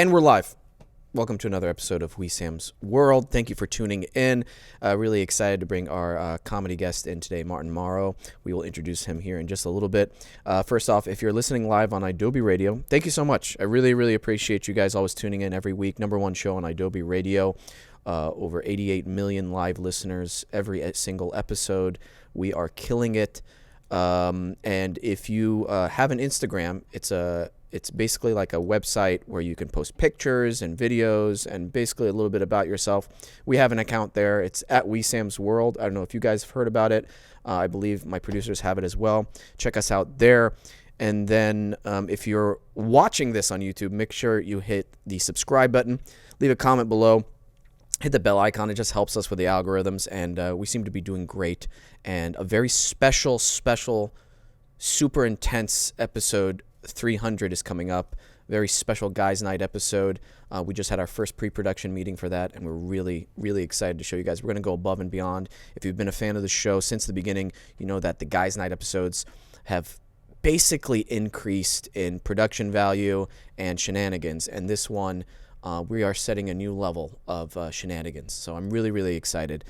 And we're live. Welcome to another episode of Wesam's World. Thank you for tuning in. Really excited to bring our comedy guest in today, Martin Morrow. We will introduce him here in just a little bit. First off, if you're listening live on Adobe Radio, thank you so much. I really, really appreciate you guys always tuning in every week. #1 show on Adobe Radio. Over 88 million live listeners every single episode. We are killing it. And if you have an Instagram, it's basically like a website where you can post pictures and videos and basically a little bit about yourself. We have an account there. It's at Wesam's World. I don't know if you guys have heard about it. I believe my producers have it as well. Check us out there. And then if you're watching this on YouTube, make sure you hit the subscribe button. Leave a comment below. Hit the bell icon. It just helps us with the algorithms. And we seem to be doing great. And a very special, super intense episode 300 is coming up. Very special guys night episode. We just had our first pre-production meeting for that, and we're really, really excited to show you guys. We're going to go above and beyond. If you've been a fan of the show since the beginning, you know that the guys night episodes have basically increased in production value and shenanigans, and this one we are setting a new level of shenanigans, so I'm really, really excited.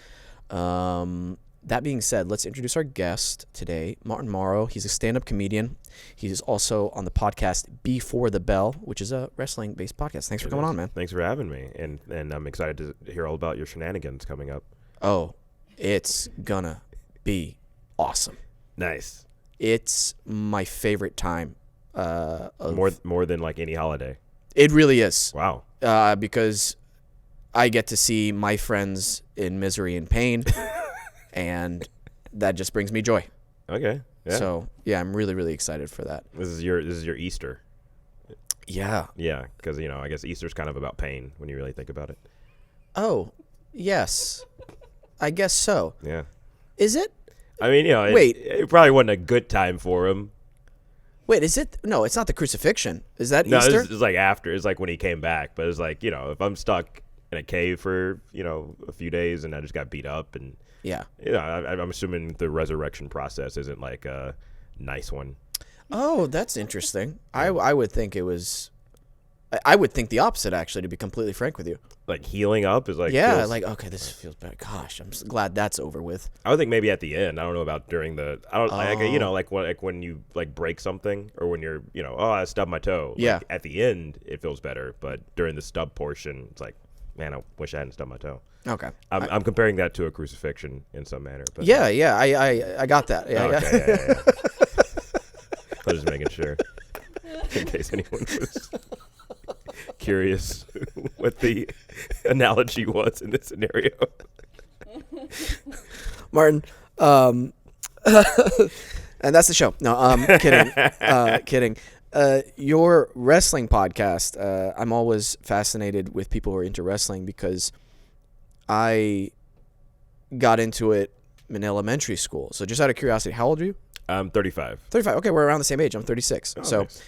That being said, let's introduce our guest today, Martin Morrow. He's a stand-up comedian. He's also on the podcast Before the Bell, which is a wrestling-based podcast. Thanks for coming on, man. Thanks for having me, and I'm excited to hear all about your shenanigans coming up. Oh, it's gonna be awesome. Nice. It's my favorite time. More than like any holiday. It really is. Wow. Because I get to see my friends in misery and pain. And that just brings me joy. Okay. Yeah. So yeah, I'm really, really excited for that. This is your Easter. Yeah. Yeah, because I guess Easter's kind of about pain when you really think about it. Oh, yes, I guess so. Yeah. Is it? I mean, wait. It probably wasn't a good time for him. Wait, is it? No, it's not the crucifixion. Is that no, Easter? It's like after. It's like when he came back. But it's like if I'm stuck in a cave for a few days and I just got beat up and. Yeah. I'm assuming the resurrection process isn't like a nice one. Oh, that's interesting. I would think it was. I would think the opposite, actually, to be completely frank with you. Like healing up is like. Yeah, okay, this feels better. Gosh, I'm glad that's over with. I would think maybe at the end. I don't know about during the. I don't like when you like break something or when you're I stubbed my toe. Yeah. Like, at the end it feels better, but during the stub portion it's like, man, I wish I hadn't stubbed my toe. Okay. I'm comparing that to a crucifixion in some manner. But yeah, I got that. Yeah, okay, yeah. I was just making sure, in case anyone was curious what the analogy was in this scenario. Martin, and that's the show. No, kidding. Your wrestling podcast, I'm always fascinated with people who are into wrestling because I got into it in elementary school. So just out of curiosity, how old are you? I'm 35. 35. Okay, we're around the same age. I'm 36. Oh, so nice.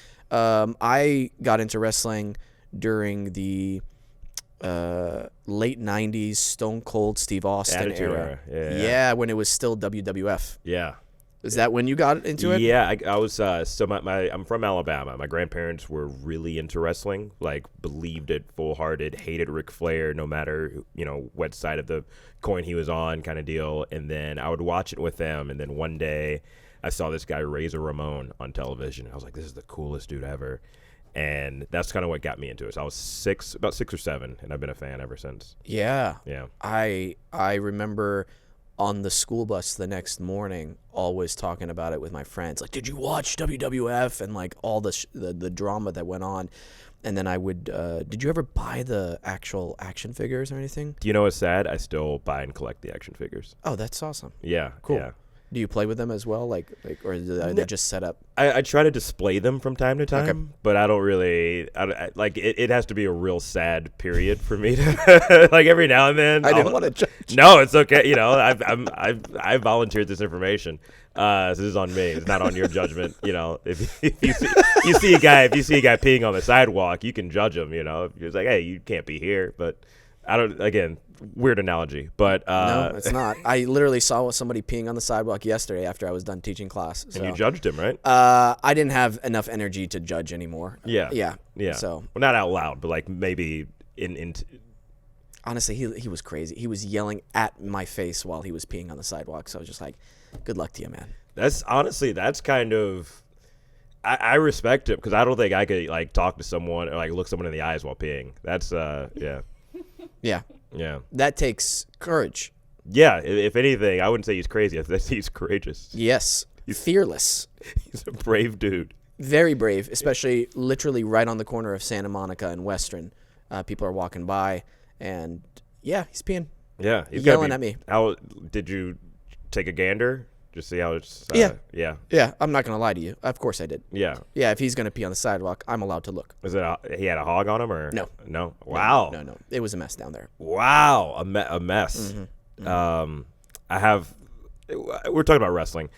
I got into wrestling during the late 90s Stone Cold Steve Austin Attitude era. Yeah, when it was still WWF. Yeah. Is that when you got into it? Yeah, I was. So I'm from Alabama. My grandparents were really into wrestling, like believed it full-hearted, hated Ric Flair, no matter what side of the coin he was on, kind of deal. And then I would watch it with them. And then one day, I saw this guy Razor Ramon on television. I was like, this is the coolest dude ever. And that's kind of what got me into it. So I was about 6 or 7, and I've been a fan ever since. Yeah. Yeah. I remember on the school bus the next morning always talking about it with my friends, like, did you watch WWF, and like all the drama that went on. And then I would did you ever buy the actual action figures or anything? Do you know what's sad? I still buy and collect the action figures. Oh, that's awesome. Yeah. Cool. Yeah. Do you play with them as well, like or are they just set up? I try to display them from time to time, Okay. but I don't really like it. It has to be a real sad period for me to like every now and then. I didn't want to judge. No, it's okay. I volunteered this information. So this is on me. It's not on your judgment. If you see a guy peeing on the sidewalk, you can judge him. It's like, hey, you can't be here, but I don't. Again, weird analogy, but No, it's not. I literally saw somebody peeing on the sidewalk yesterday after I was done teaching class. So. And you judged him, right? I didn't have enough energy to judge anymore. Yeah. Yeah. So well, not out loud, but like maybe in. Honestly, he was crazy. He was yelling at my face while he was peeing on the sidewalk. So I was just like, good luck to you, man. That's kind of. I respect it because I don't think I could like talk to someone or like look someone in the eyes while peeing. That's yeah. Yeah. Yeah. That takes courage. Yeah. If anything, I wouldn't say he's crazy. I think he's courageous. Yes. Fearless. He's a brave dude. Very brave, especially literally right on the corner of Santa Monica and Western. People are walking by, and yeah, he's peeing. Yeah. He's yelling at me. How did you take a gander? Just see how it's. Yeah. Yeah. Yeah. I'm not gonna lie to you. Of course I did. Yeah. Yeah. If he's gonna pee on the sidewalk, I'm allowed to look. Was it he had a hog on him or no? No. Wow. No. It was a mess down there. Wow. A mess. Mm-hmm. I have. We're talking about wrestling.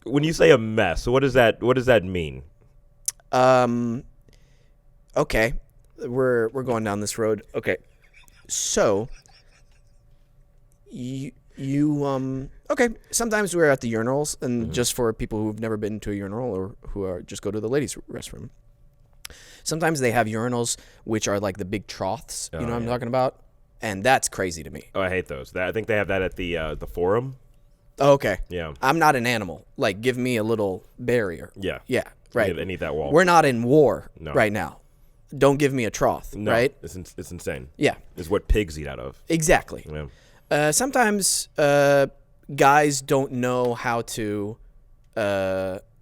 When you say a mess, what does that mean? Okay. We're going down this road. Okay. So you okay. Sometimes we're at the urinals, and just for people who've never been to a urinal or who are just go to the ladies' restroom. Sometimes they have urinals which are like the big troughs. You know what I'm talking about? And that's crazy to me. Oh, I hate those. I think they have that at the Forum. Oh, okay. Yeah. I'm not an animal. Like, give me a little barrier. Yeah. Yeah. Right. I need that wall. We're not in war right now. Don't give me a trough. No, right? It's insane. Yeah. It's what pigs eat out of. Exactly. Yeah. Sometimes guys don't know how to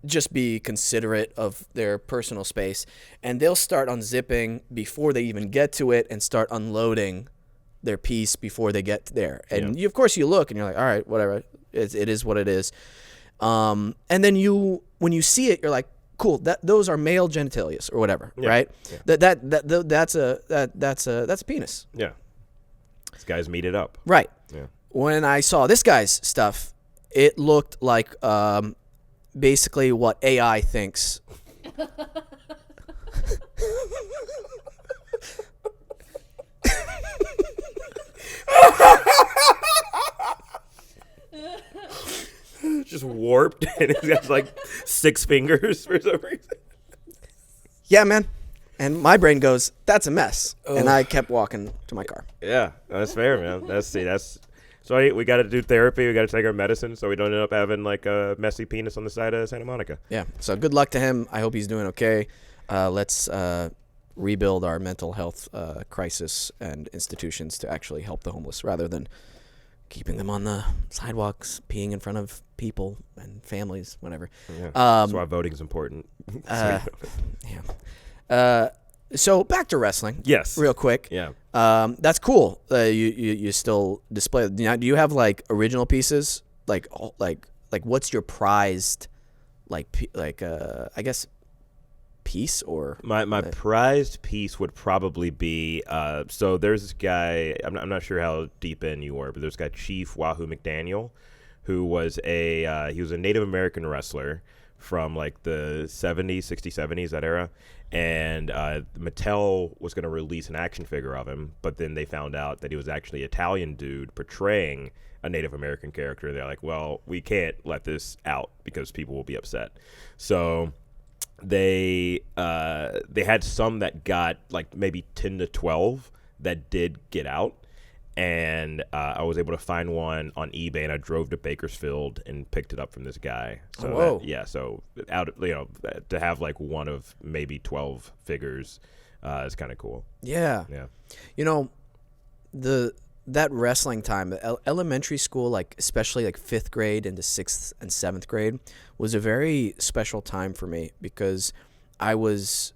just be considerate of their personal space, and they'll start unzipping before they even get to it and start unloading their piece before they get there. And of course you look and you're like, all right, whatever. It is what it is. And then when you see it, you're like, cool. Those are male genitalia or whatever, right? Yeah. That's a penis. Yeah. These guys meet it up. Right. Yeah. When I saw this guy's stuff, it looked like basically what AI thinks. Just warped, and it has like 6 fingers for some reason. Yeah, man. And my brain goes, that's a mess. And I kept walking to my car. Yeah, that's fair, man. So we got to do therapy. We got to take our medicine so we don't end up having like a messy penis on the side of Santa Monica. Yeah. So good luck to him. I hope he's doing okay. Let's rebuild our mental health crisis and institutions to actually help the homeless rather than keeping them on the sidewalks, peeing in front of people and families, whatever. Yeah. That's why voting is important. Yeah. So back to wrestling. Yes. Real quick. Yeah. That's cool. You still display. Do you have like original pieces? Like what's your prized, I guess, piece or my prized piece would probably be so there's this guy. I'm not sure how deep in you were, but there's this guy Chief Wahoo McDaniel, who was a Native American wrestler from like the 70s, 60s, 70s, that era. And Mattel was going to release an action figure of him, but then they found out that he was actually an Italian dude portraying a Native American character. They're like, well, we can't let this out because people will be upset. So they had some that got like maybe 10 to 12 that did get out. And I was able to find one on eBay, and I drove to Bakersfield and picked it up from this guy. So whoa! So to have like one of maybe 12 figures is kind of cool. Yeah. That wrestling time, elementary school, like especially like 5th grade into 6th and 7th grade, was a very special time for me because I was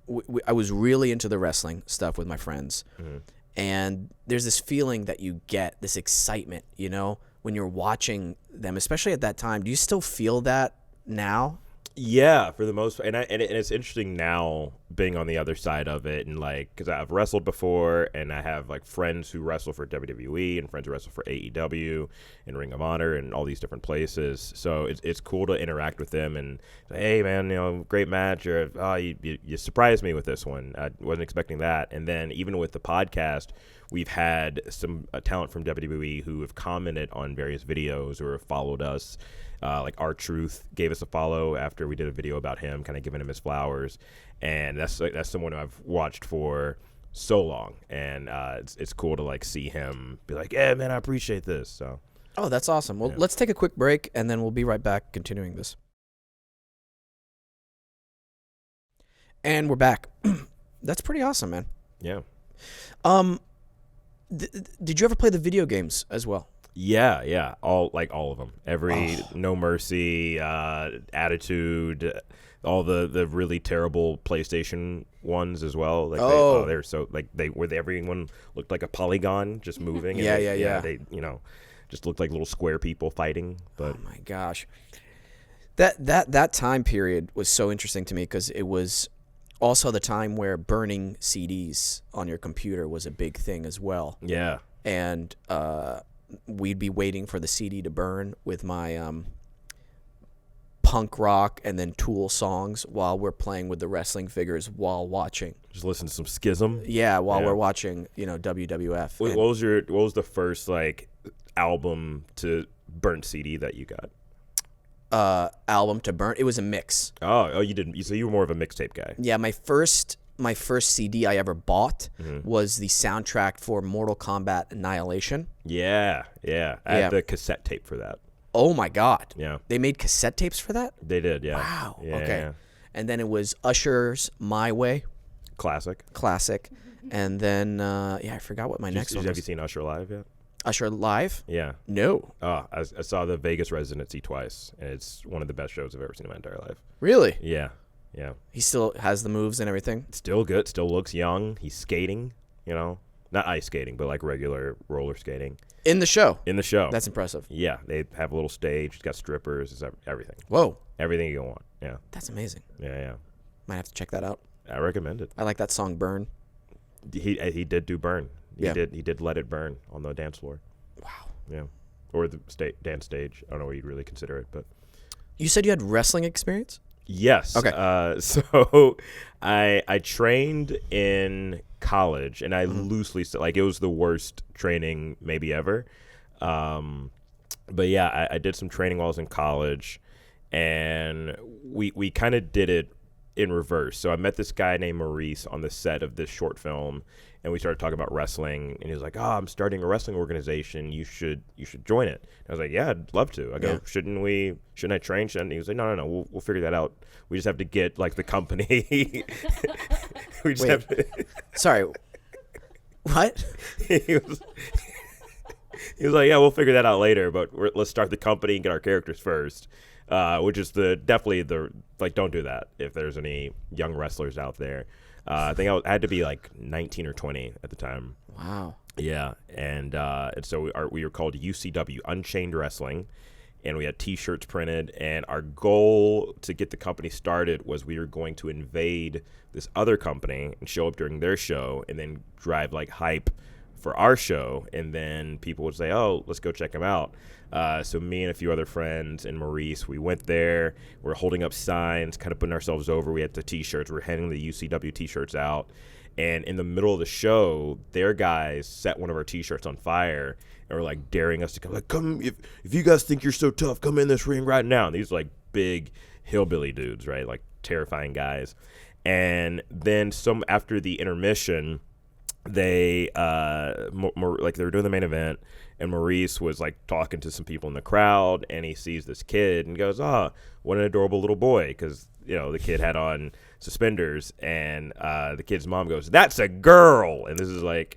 really into the wrestling stuff with my friends. Mm-hmm. And there's this feeling that you get, this excitement, when you're watching them, especially at that time. Do you still feel that now? Yeah, for the most part. And it's interesting now being on the other side of it, and like, because I've wrestled before, and I have like friends who wrestle for WWE and friends who wrestle for AEW and Ring of Honor and all these different places. So it's cool to interact with them and say, hey man, great match, or oh, you surprised me with this one. I wasn't expecting that. And then even with the podcast, we've had some talent from WWE who have commented on various videos or have followed us. Like R-Truth gave us a follow after we did a video about him, kind of giving him his flowers. And that's someone who I've watched for so long. And it's cool to like see him be like, yeah, man, I appreciate this. So. Oh, that's awesome. Well, let's take a quick break, and then we'll be right back continuing this. And we're back. That's pretty awesome, man. Yeah. Did you ever play the video games as well? Yeah, all of them. No Mercy, Attitude, all the really terrible PlayStation ones as well. Like they're so like everyone looked like a polygon just moving. Yeah. They just looked like little square people fighting. But oh my gosh, that time period was so interesting to me because it was also the time where burning CDs on your computer was a big thing as well. Yeah, and we'd be waiting for the CD to burn with my punk rock and then Tool songs while we're playing with the wrestling figures while watching. Just listen to some Schism. Yeah, while we're watching, WWF. What was the first like album to burnt CD that you got? Album to burn. It was a mix. Oh, you didn't. So you were more of a mixtape guy. Yeah, my first CD I ever bought was the soundtrack for Mortal Kombat Annihilation. Yeah. I had the cassette tape for that. Oh my God. Yeah. They made cassette tapes for that? They did, yeah. Wow. Yeah, okay. Yeah. And then it was Usher's My Way. Classic. And then, I forgot what my next one was. Have you seen Usher live yet? Usher live? Yeah. No. Oh, I saw the Vegas residency twice, and it's one of the best shows I've ever seen in my entire life. Really? Yeah. He still has the moves and everything? Still good. Still looks young. He's skating, Not ice skating, but like regular roller skating. In the show? In the show. That's impressive. Yeah. They have a little stage. It's got strippers. It's everything. Whoa. Everything you want. Yeah. That's amazing. Yeah. Might have to check that out. I recommend it. I like that song, Burn. He did do Burn. He Yeah. did Let It Burn on the dance floor. Wow. Yeah. Or the dance stage. I don't know what you'd really consider it, but. You said you had wrestling experience? Yes. Okay. So I trained in college, and I loosely said, like, it was the worst training maybe ever. But yeah, I did some training while I was in college, and we kind of did it in reverse. So I met this guy named Maurice on the set of this short film, and we started talking about wrestling, and he was like, I'm starting a wrestling organization. You should join it. And I was like, yeah, I'd love to. I go, shouldn't I train? And he was like, no, we'll figure that out. We just have to get like the company. We just have to. Sorry. What? He was like, yeah, we'll figure that out later, but let's start the company and get our characters first. Which is definitely don't do that if there's any young wrestlers out there. I think I had to be like 19 or 20 at the time. Wow. Yeah, and so we were called UCW, Unchained Wrestling, and we had T-shirts printed. And our goal to get the company started was we were going to invade this other company and show up during their show, and then drive like hype for our show, and then people would say, "Oh, let's go check them out." So me and a few other friends and Maurice, we went there. We're holding up signs, kind of putting ourselves over. We had the T-shirts. We're handing the UCW T-shirts out. And in the middle of the show, their guys set one of our T-shirts on fire and were like daring us to come. Like, come if you guys think you're so tough, come in this ring right now. And these like big hillbilly dudes, right? Like terrifying guys. And then after the intermission, they they were doing the main event, and Maurice was like talking to some people in the crowd, and he sees this kid and goes, what an adorable little boy, because the kid had on suspenders, and the kid's mom goes, that's a girl. And this is like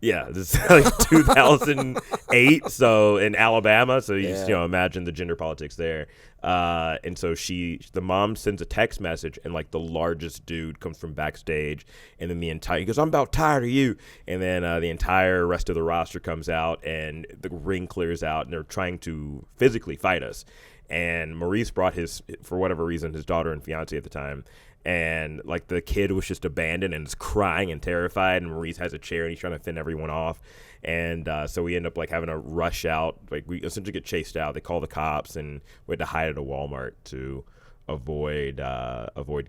2008, so in Alabama, so you just imagine the gender politics there. And so the mom sends a text message, and like the largest dude comes from backstage, and then he goes, I'm about tired of you. And then the entire rest of the roster comes out, and the ring clears out, and they're trying to physically fight us. and Maurice brought for whatever reason, his daughter and fiance at the time. And like the kid was just abandoned and is crying and terrified, and Maurice has a chair and he's trying to fend everyone off. And so we end up like having to rush out. Like we essentially get chased out. They call the cops, and we had to hide at a Walmart to avoid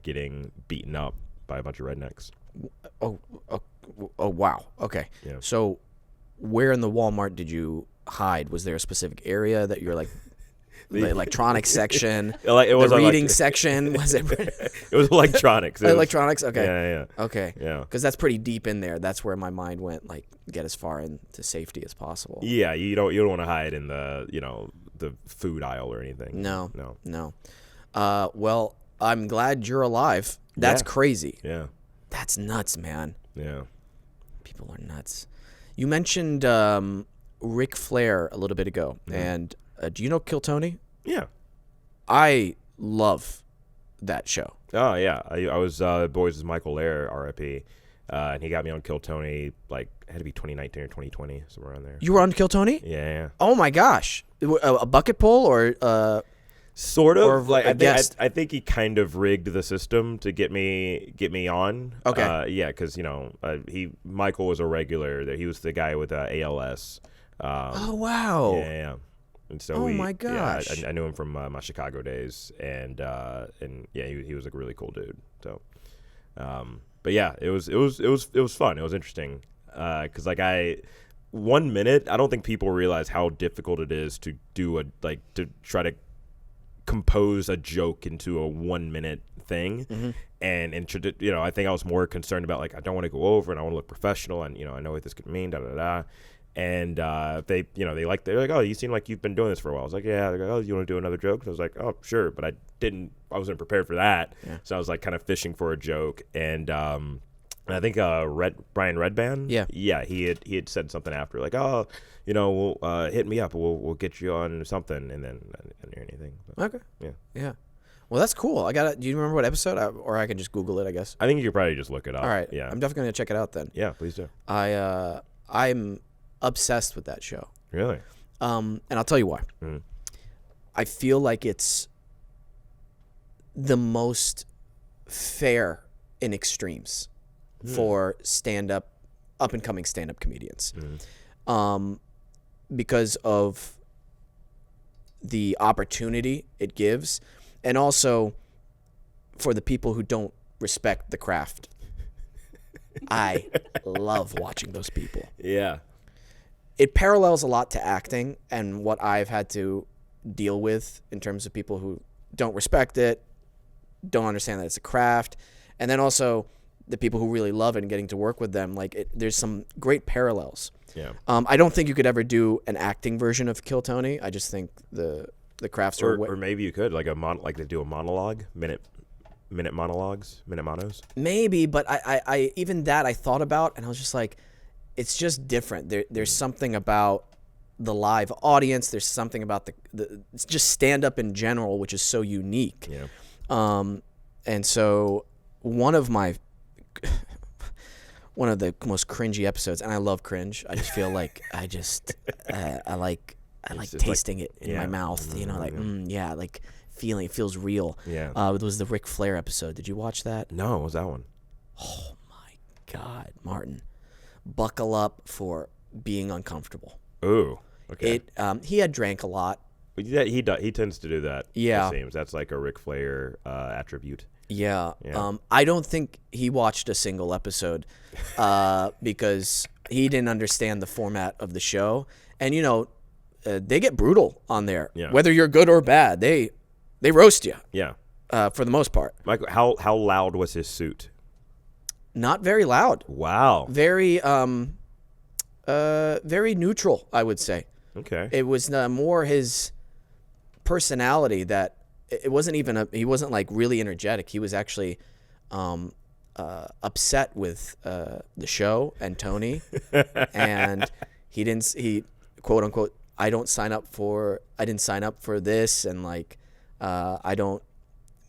getting beaten up by a bunch of rednecks. Oh, wow. Okay. Yeah. So where in the Walmart did you hide? Was there a specific area that you're like the electronics section, it was the reading section? Was it? It was electronics. Electronics. Okay. Yeah. Okay. Yeah. Because that's pretty deep in there. That's where my mind went. Like, get as far into safety as possible. Yeah. You don't want to hide in the food aisle or anything. No. Well, I'm glad you're alive. That's crazy. Yeah. That's nuts, man. Yeah. People are nuts. You mentioned Ric Flair a little bit ago, and do you know Kill Tony? Yeah. I love that show. Oh, yeah. I was boys with Michael Lair, RIP, and he got me on Kill Tony, like, it had to be 2019 or 2020, somewhere around there. You were on Kill Tony? Yeah. Oh, my gosh. A bucket pull or... Sort of. Or like I I think he kind of rigged the system to get me on. Okay. Yeah, because Michael was a regular. He was the guy with ALS. Oh, wow. Yeah. And so my gosh. Yeah, I knew him from my Chicago days, and yeah, he was a really cool dude. So, but yeah, it was fun. It was interesting because 1 minute, I don't think people realize how difficult it is to do to try to compose a joke into a 1 minute thing. Mm-hmm. And I think I was more concerned about I don't want to go over and I want to look professional, and I know what this could mean, and they're like, oh, you seem like you've been doing this for a while. I was like, yeah. They're like, oh, you want to do another joke? I was like, oh, sure, but I wasn't prepared for that. Yeah. So I was like kind of fishing for a joke, and I think Brian Redband, yeah, he had said something after, like, oh, we'll hit me up, we'll get you on something, and then I didn't hear anything. But, okay. Yeah. Well, that's cool. Do you remember what episode? Or I can just Google it, I guess. I think you could probably just look it up. All right. Yeah. I'm definitely gonna check it out then. Yeah, please do. I'm obsessed with that show. Really? And I'll tell you why. Mm-hmm. I feel like it's the most fair in extremes for up and coming stand-up comedians. Because of the opportunity it gives, and also for the people who don't respect the craft. I love watching those people. Yeah. It parallels a lot to acting and what I've had to deal with in terms of people who don't respect it, don't understand that it's a craft, and then also the people who really love it and getting to work with them. There's some great parallels. Yeah. I don't think you could ever do an acting version of Kill Tony. I just think the crafts are... Or maybe you could, like they do a monologue, minute monologues, minute monos. Maybe, but I even that I thought about, and I was just like, it's just different. There's something about the live audience. There's something about the just stand up in general, which is so unique. Yeah. And so one of the most cringy episodes, and I love cringe. I just feel like I like tasting it in my mouth. Like feeling it feels real. Yeah. It was the Ric Flair episode. Did you watch that? No, what was that one? Oh my God, Martin. Buckle up for being uncomfortable. Ooh, okay. He had drank a lot. Yeah, he tends to do that. Yeah, it seems that's like a Ric Flair attribute. Yeah. I don't think he watched a single episode because he didn't understand the format of the show. And they get brutal on there. Yeah. Whether you're good or bad, they roast you. Yeah. For the most part. Michael, how loud was his suit? Not very loud. Wow. Very very neutral, I would say. Okay. It was more his personality that it wasn't even he wasn't like really energetic. He was actually upset with the show and Tony, and he quote unquote I didn't sign up for this, and I don't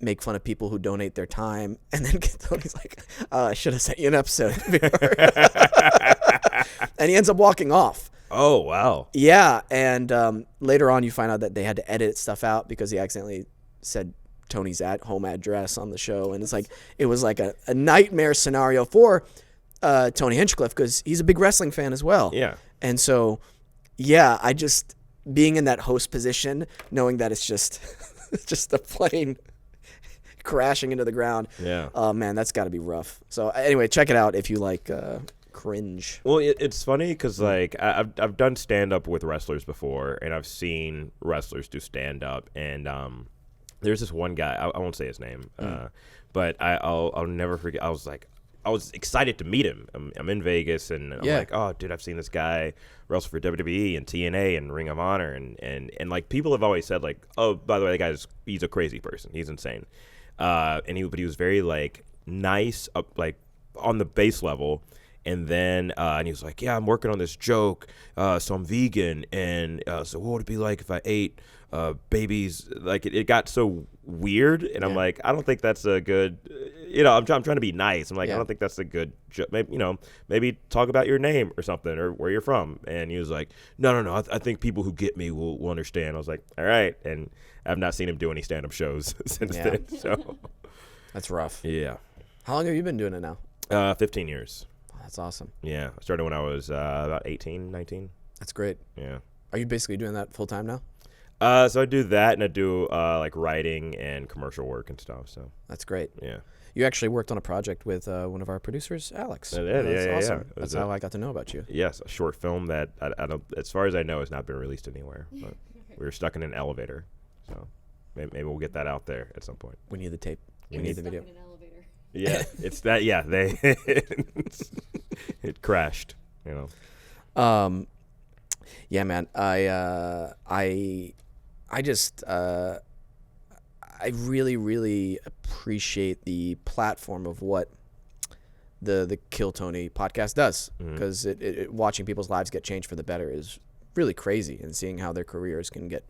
make fun of people who donate their time. And then Tony's like, I should have sent you an episode before. And he ends up walking off. Oh, wow. Yeah, and later on you find out that they had to edit stuff out because he accidentally said Tony's home address on the show, and it was like a nightmare scenario for Tony Hinchcliffe because he's a big wrestling fan as well. Yeah. And so, yeah, I just being in that host position, knowing that it's just it's just a plane crashing into the ground. Yeah. Oh man, that's got to be rough. So anyway, check it out if you like cringe. Well, it's funny because like I've done stand up with wrestlers before, and I've seen wrestlers do stand up, and there's this one guy, I won't say his name, but I'll never forget. I was excited to meet him. I'm in Vegas, and I'm like, oh, dude, I've seen this guy wrestle for WWE and TNA and Ring of Honor, and like people have always said like, oh, by the way, that he's a crazy person. He's insane. But he was very like nice up like on the base level. And then and he was like, yeah, I'm working on this joke, so I'm vegan, and so what would it be like if I ate babies? Like it got so weird, and I'm like, I don't think that's a good, I'm trying to be nice. I'm like, I don't think that's a good joke. Maybe talk about your name or something or where you're from. And he was like, no, I think people who get me will understand. I was like, all right, and I've not seen him do any stand-up shows since then. So that's rough. Yeah. How long have you been doing it now? 15 years. That's awesome. Yeah, I started when I was about 18, 19. That's great. Yeah. Are you basically doing that full time now? So I do that, and I do like writing and commercial work and stuff. So that's great. Yeah. You actually worked on a project with one of our producers, Alex. I did. That's awesome. Yeah. That's how I got to know about you. Yes, a short film that I don't, as far as I know, has not been released anywhere. But we were stuck in an elevator, so maybe we'll get that out there at some point. We need the tape. We need the video. Yeah, it's that. Yeah, they it crashed. Yeah, man. I just I really, really appreciate the platform of what the Kill Tony podcast does, because it watching people's lives get changed for the better is really crazy, and seeing how their careers can get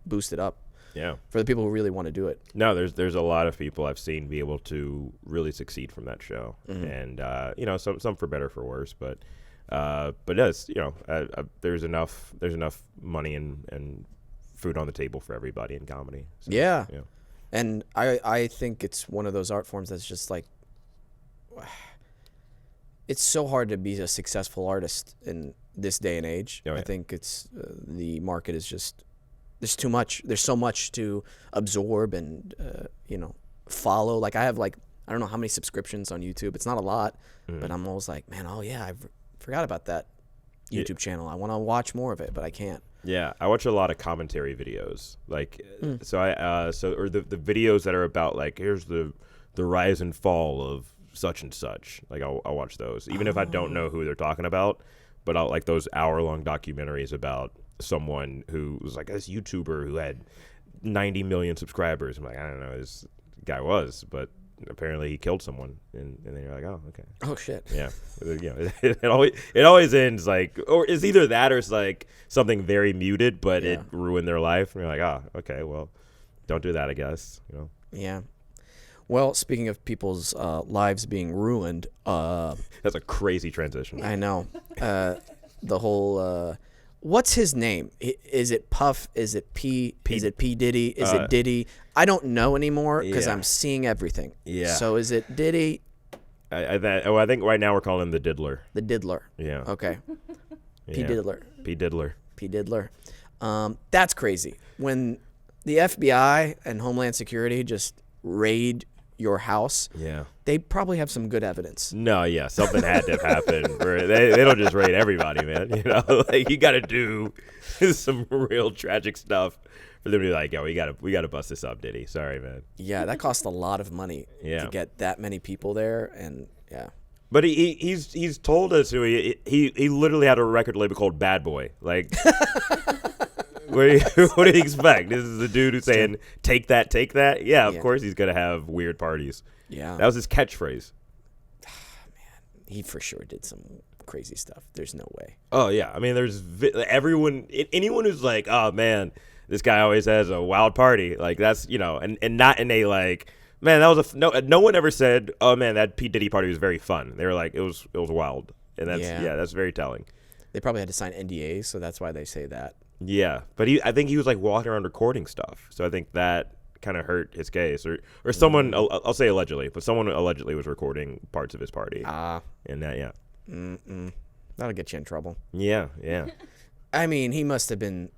boosted up. Yeah. For the people who really want to do it. No, there's a lot of people I've seen be able to really succeed from that show, and some for better, for worse, but yes, there's enough money and food on the table for everybody in comedy. So, yeah. And I think it's one of those art forms that's just like, it's so hard to be a successful artist in this day and age. Oh, yeah. I think it's the market is just. There's too much. There's so much to absorb and follow. Like I have I don't know how many subscriptions on YouTube. It's not a lot, but I'm always like, man, I forgot about that YouTube channel. I want to watch more of it, but I can't. Yeah, I watch a lot of commentary videos. So the videos that are about like here's the rise and fall of such and such. Like I'll watch those, even if I don't know who they're talking about. But I'll like those hour-long documentaries about someone who was like this YouTuber who had 90 million subscribers. I'm like, I don't know who this guy was, but apparently he killed someone, and then you're like, oh, okay. Oh shit. Yeah. It always ends like, or it's either that or it's like something very muted, but it ruined their life. And you're like, oh, okay, well, don't do that, I guess. Yeah. Well, speaking of people's lives being ruined, that's a crazy transition. I know. The whole what's his name? Is it Puff? Is it P? Is it P Diddy? Is it Diddy? I don't know anymore because I'm seeing everything. Yeah. So is it Diddy? I think right now we're calling him the Diddler. The Diddler. Yeah. Okay. P Diddler. P Diddler. P Diddler. That's crazy. When the FBI and Homeland Security just raid your house, they probably have some good evidence. No, yeah, something had to have happened. They don't just raid everybody, man. Like you got to do some real tragic stuff for them to be like, yo, we gotta bust this up, Diddy. Sorry, man. Yeah, that cost a lot of money to get that many people there, and But he's told us who he literally had a record label called Bad Boy. Like, what do you expect? This is the dude who's saying, take that, take that? Yeah, of course he's going to have weird parties. Yeah. That was his catchphrase. Man, he for sure did some crazy stuff. There's no way. Oh, yeah. I mean, there's anyone who's like, oh, man, this guy always has a wild party. Like, that's, and not in a, like, man, that was no one ever said, oh, man, that P. Diddy party was very fun. They were like, it was wild. And that's, that's very telling. They probably had to sign NDAs, so that's why they say that. Yeah, but I think he was like walking around recording stuff, so I think that kind of hurt his case, or someone. I'll say allegedly, but someone allegedly was recording parts of his party. And that, yeah. That'll get you in trouble. Yeah. I mean, he must have been.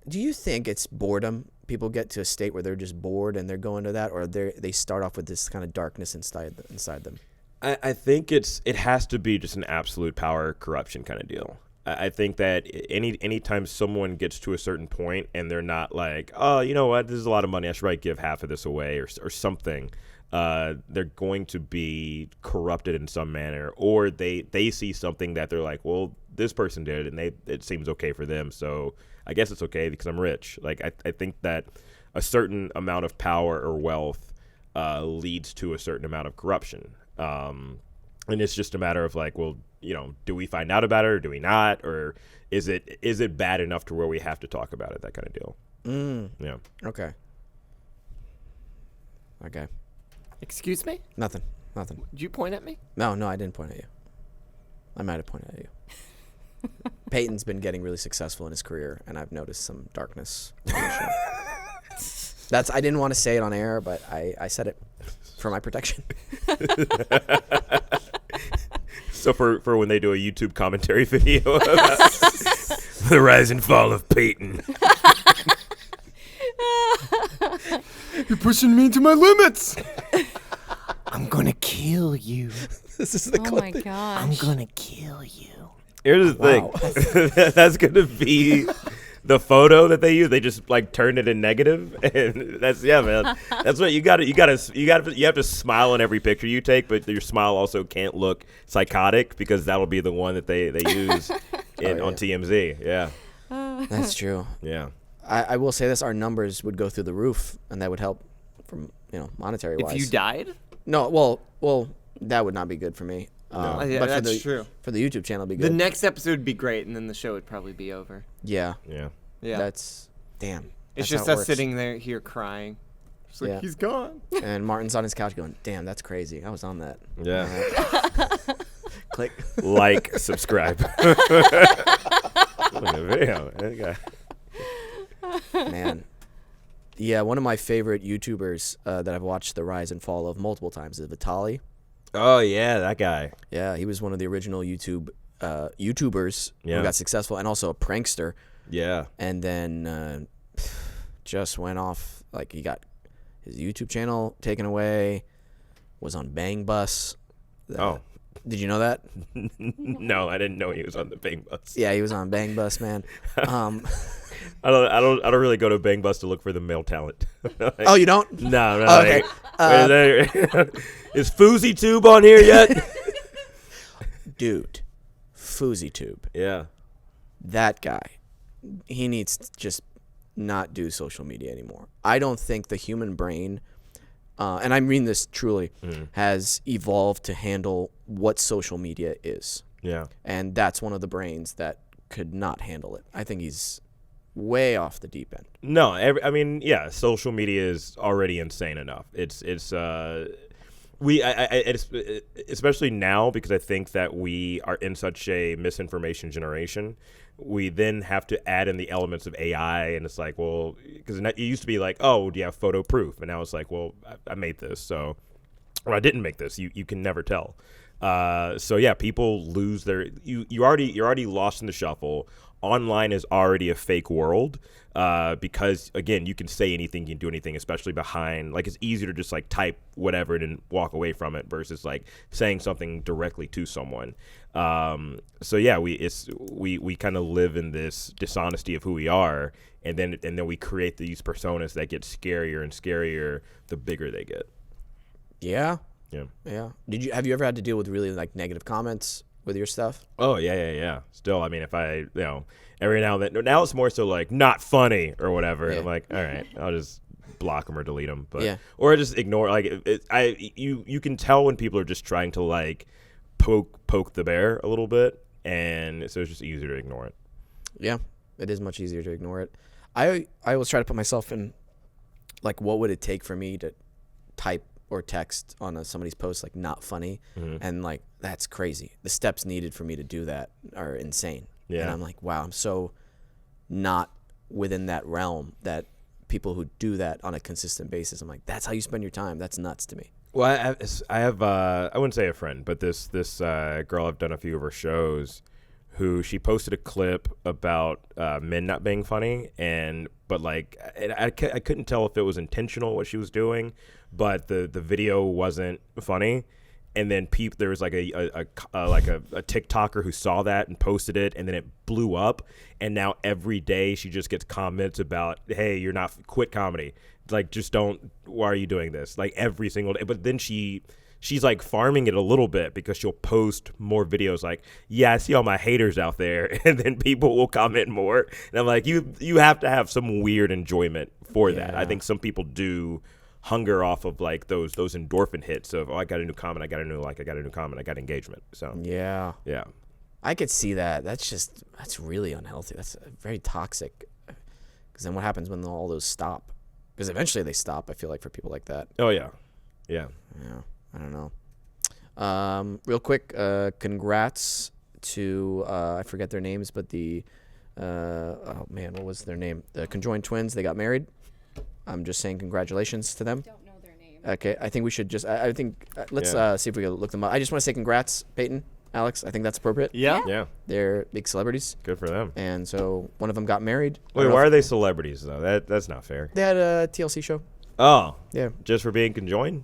Do you think it's boredom? People get to a state where they're just bored and they're going to that, or they start off with this kind of darkness inside them. I think it has to be just an absolute power corruption kind of deal. I think that anytime someone gets to a certain point and they're not like, oh, you know what, this is a lot of money, I should probably give half of this away or something, they're going to be corrupted in some manner, or they see something that they're like, well, this person did it and it seems okay for them, so I guess it's okay because I'm rich. Like I think that a certain amount of power or wealth leads to a certain amount of corruption. And it's just a matter of like, well, you know, do we find out about it or do we not? Or is it bad enough to where we have to talk about it? That kind of deal. Yeah. Okay. Excuse me? Nothing. Did you point at me? No, I didn't point at you. I might have pointed at you. Peyton's been getting really successful in his career, and I've noticed some darkness. I didn't want to say it on air, but I said it for my protection. So for when they do a YouTube commentary video about the rise and fall of Peyton. You're pushing me to my limits. I'm gonna kill you. This is the Oh clip. my gosh. I'm gonna kill you. Here's the thing. That's gonna be the photo that they use. They just like turn it in negative, and man. That's what you got. You have to smile in every picture you take, but your smile also can't look psychotic because that'll be the one that they use on TMZ. Yeah, That's true. yeah. I will say this: our numbers would go through the roof, and that would help from monetary wise. If you died? No, well, that would not be good for me. Yeah, but that's true. For the YouTube channel, it'd be The good. next episode would be great, and then the show would probably be over. Yeah. Yeah. That's damn. It's That's just how it us works. sitting here crying. Just like, Yeah. he's gone. And Martin's on his couch going, "Damn, that's crazy. I was on that." Yeah. Click. Like, subscribe. Look at the video. That guy. Man. Yeah, one of my favorite YouTubers that I've watched the rise and fall of multiple times is Vitaly. Oh yeah, that guy. Yeah, he was one of the original YouTubers Yeah. who got successful, and also a prankster. Yeah. And then just went off. Like, he got his YouTube channel taken away, was on Bang Bus. Oh. Did you know that? No, I didn't know he was on the Bang Bus. Yeah, he was on Bang Bus, man. I don't really go to Bang Bus to look for the male talent. Oh, you don't? No. Oh, okay. Is Fousey Tube on here yet? Dude, FouseyTube. Yeah. That guy, he needs to just not do social media anymore. I don't think the human brain, and I mean this truly, has evolved to handle what social media is. Yeah. And that's one of the brains that could not handle it. I think he's way off the deep end. No, I mean, yeah, social media is already insane enough. It's especially now, because I think that we are in such a misinformation generation. We then have to add in the elements of AI, and it's like, well, because it used to be like, oh, do you have photo proof? And now it's like, well, I made this, or I didn't make this. You can never tell. So yeah, people lose their. You're already lost in the shuffle. Online is already a fake world, because again, you can say anything, you can do anything, especially behind, like, it's easier to just like type whatever and then walk away from it versus like saying something directly to someone. So yeah, we kind of live in this dishonesty of who we are, and then we create these personas that get scarier and scarier the bigger they get. Yeah. Yeah. Have you ever had to deal with really like negative comments with your stuff? Oh yeah. Still, I mean, if I, every now and then, now it's more so like not funny or whatever. Yeah. I'm like, all right, I'll just block them or delete them, or just ignore. Like, you can tell when people are just trying to like poke the bear a little bit, and so it's just easier to ignore it. Yeah, it is much easier to ignore it. I always try to put myself in, like, what would it take for me to type or text on somebody's post like not funny, and like, that's crazy. The steps needed for me to do that are insane. Yeah. And I'm like, wow, I'm so not within that realm that people who do that on a consistent basis. I'm like, that's how you spend your time. That's nuts to me. Well, I have I wouldn't say a friend, but this girl I've done a few of her shows, who she posted a clip about men not being funny, but like I couldn't tell if it was intentional what she was doing, but the video wasn't funny. And then there was like a TikToker who saw that and posted it, and then it blew up. And now every day she just gets comments about, "Hey, you're not quit comedy. Like, just don't. Why are you doing this?" Like every single day. But then she's like farming it a little bit, because she'll post more videos like, "Yeah, I see all my haters out there," and then people will comment more. And I'm like, you have to have some weird enjoyment for that. I think some people do hunger off of like those endorphin hits of, oh, I got a new comment, I got a new like, I got a new comment, I got engagement. So Yeah. yeah. I could see that. That's really unhealthy. That's very toxic. Because then what happens when all those stop? Because eventually they stop, I feel like, for people like that. Oh yeah. Yeah. Yeah, I don't know. Real quick, congrats to, I forget their names, but oh man, what was their name? The conjoined twins, they got married. I'm just saying congratulations to them. Don't know their name. Okay, I think we should I think, let's see if we can look them up. I just want to say congrats, Peyton, Alex. I think that's appropriate. Yeah. Yeah. They're big celebrities. Good for them. And so one of them got married. Wait, why are they celebrities though? That's not fair. They had a TLC show. Oh. Yeah. Just for being conjoined?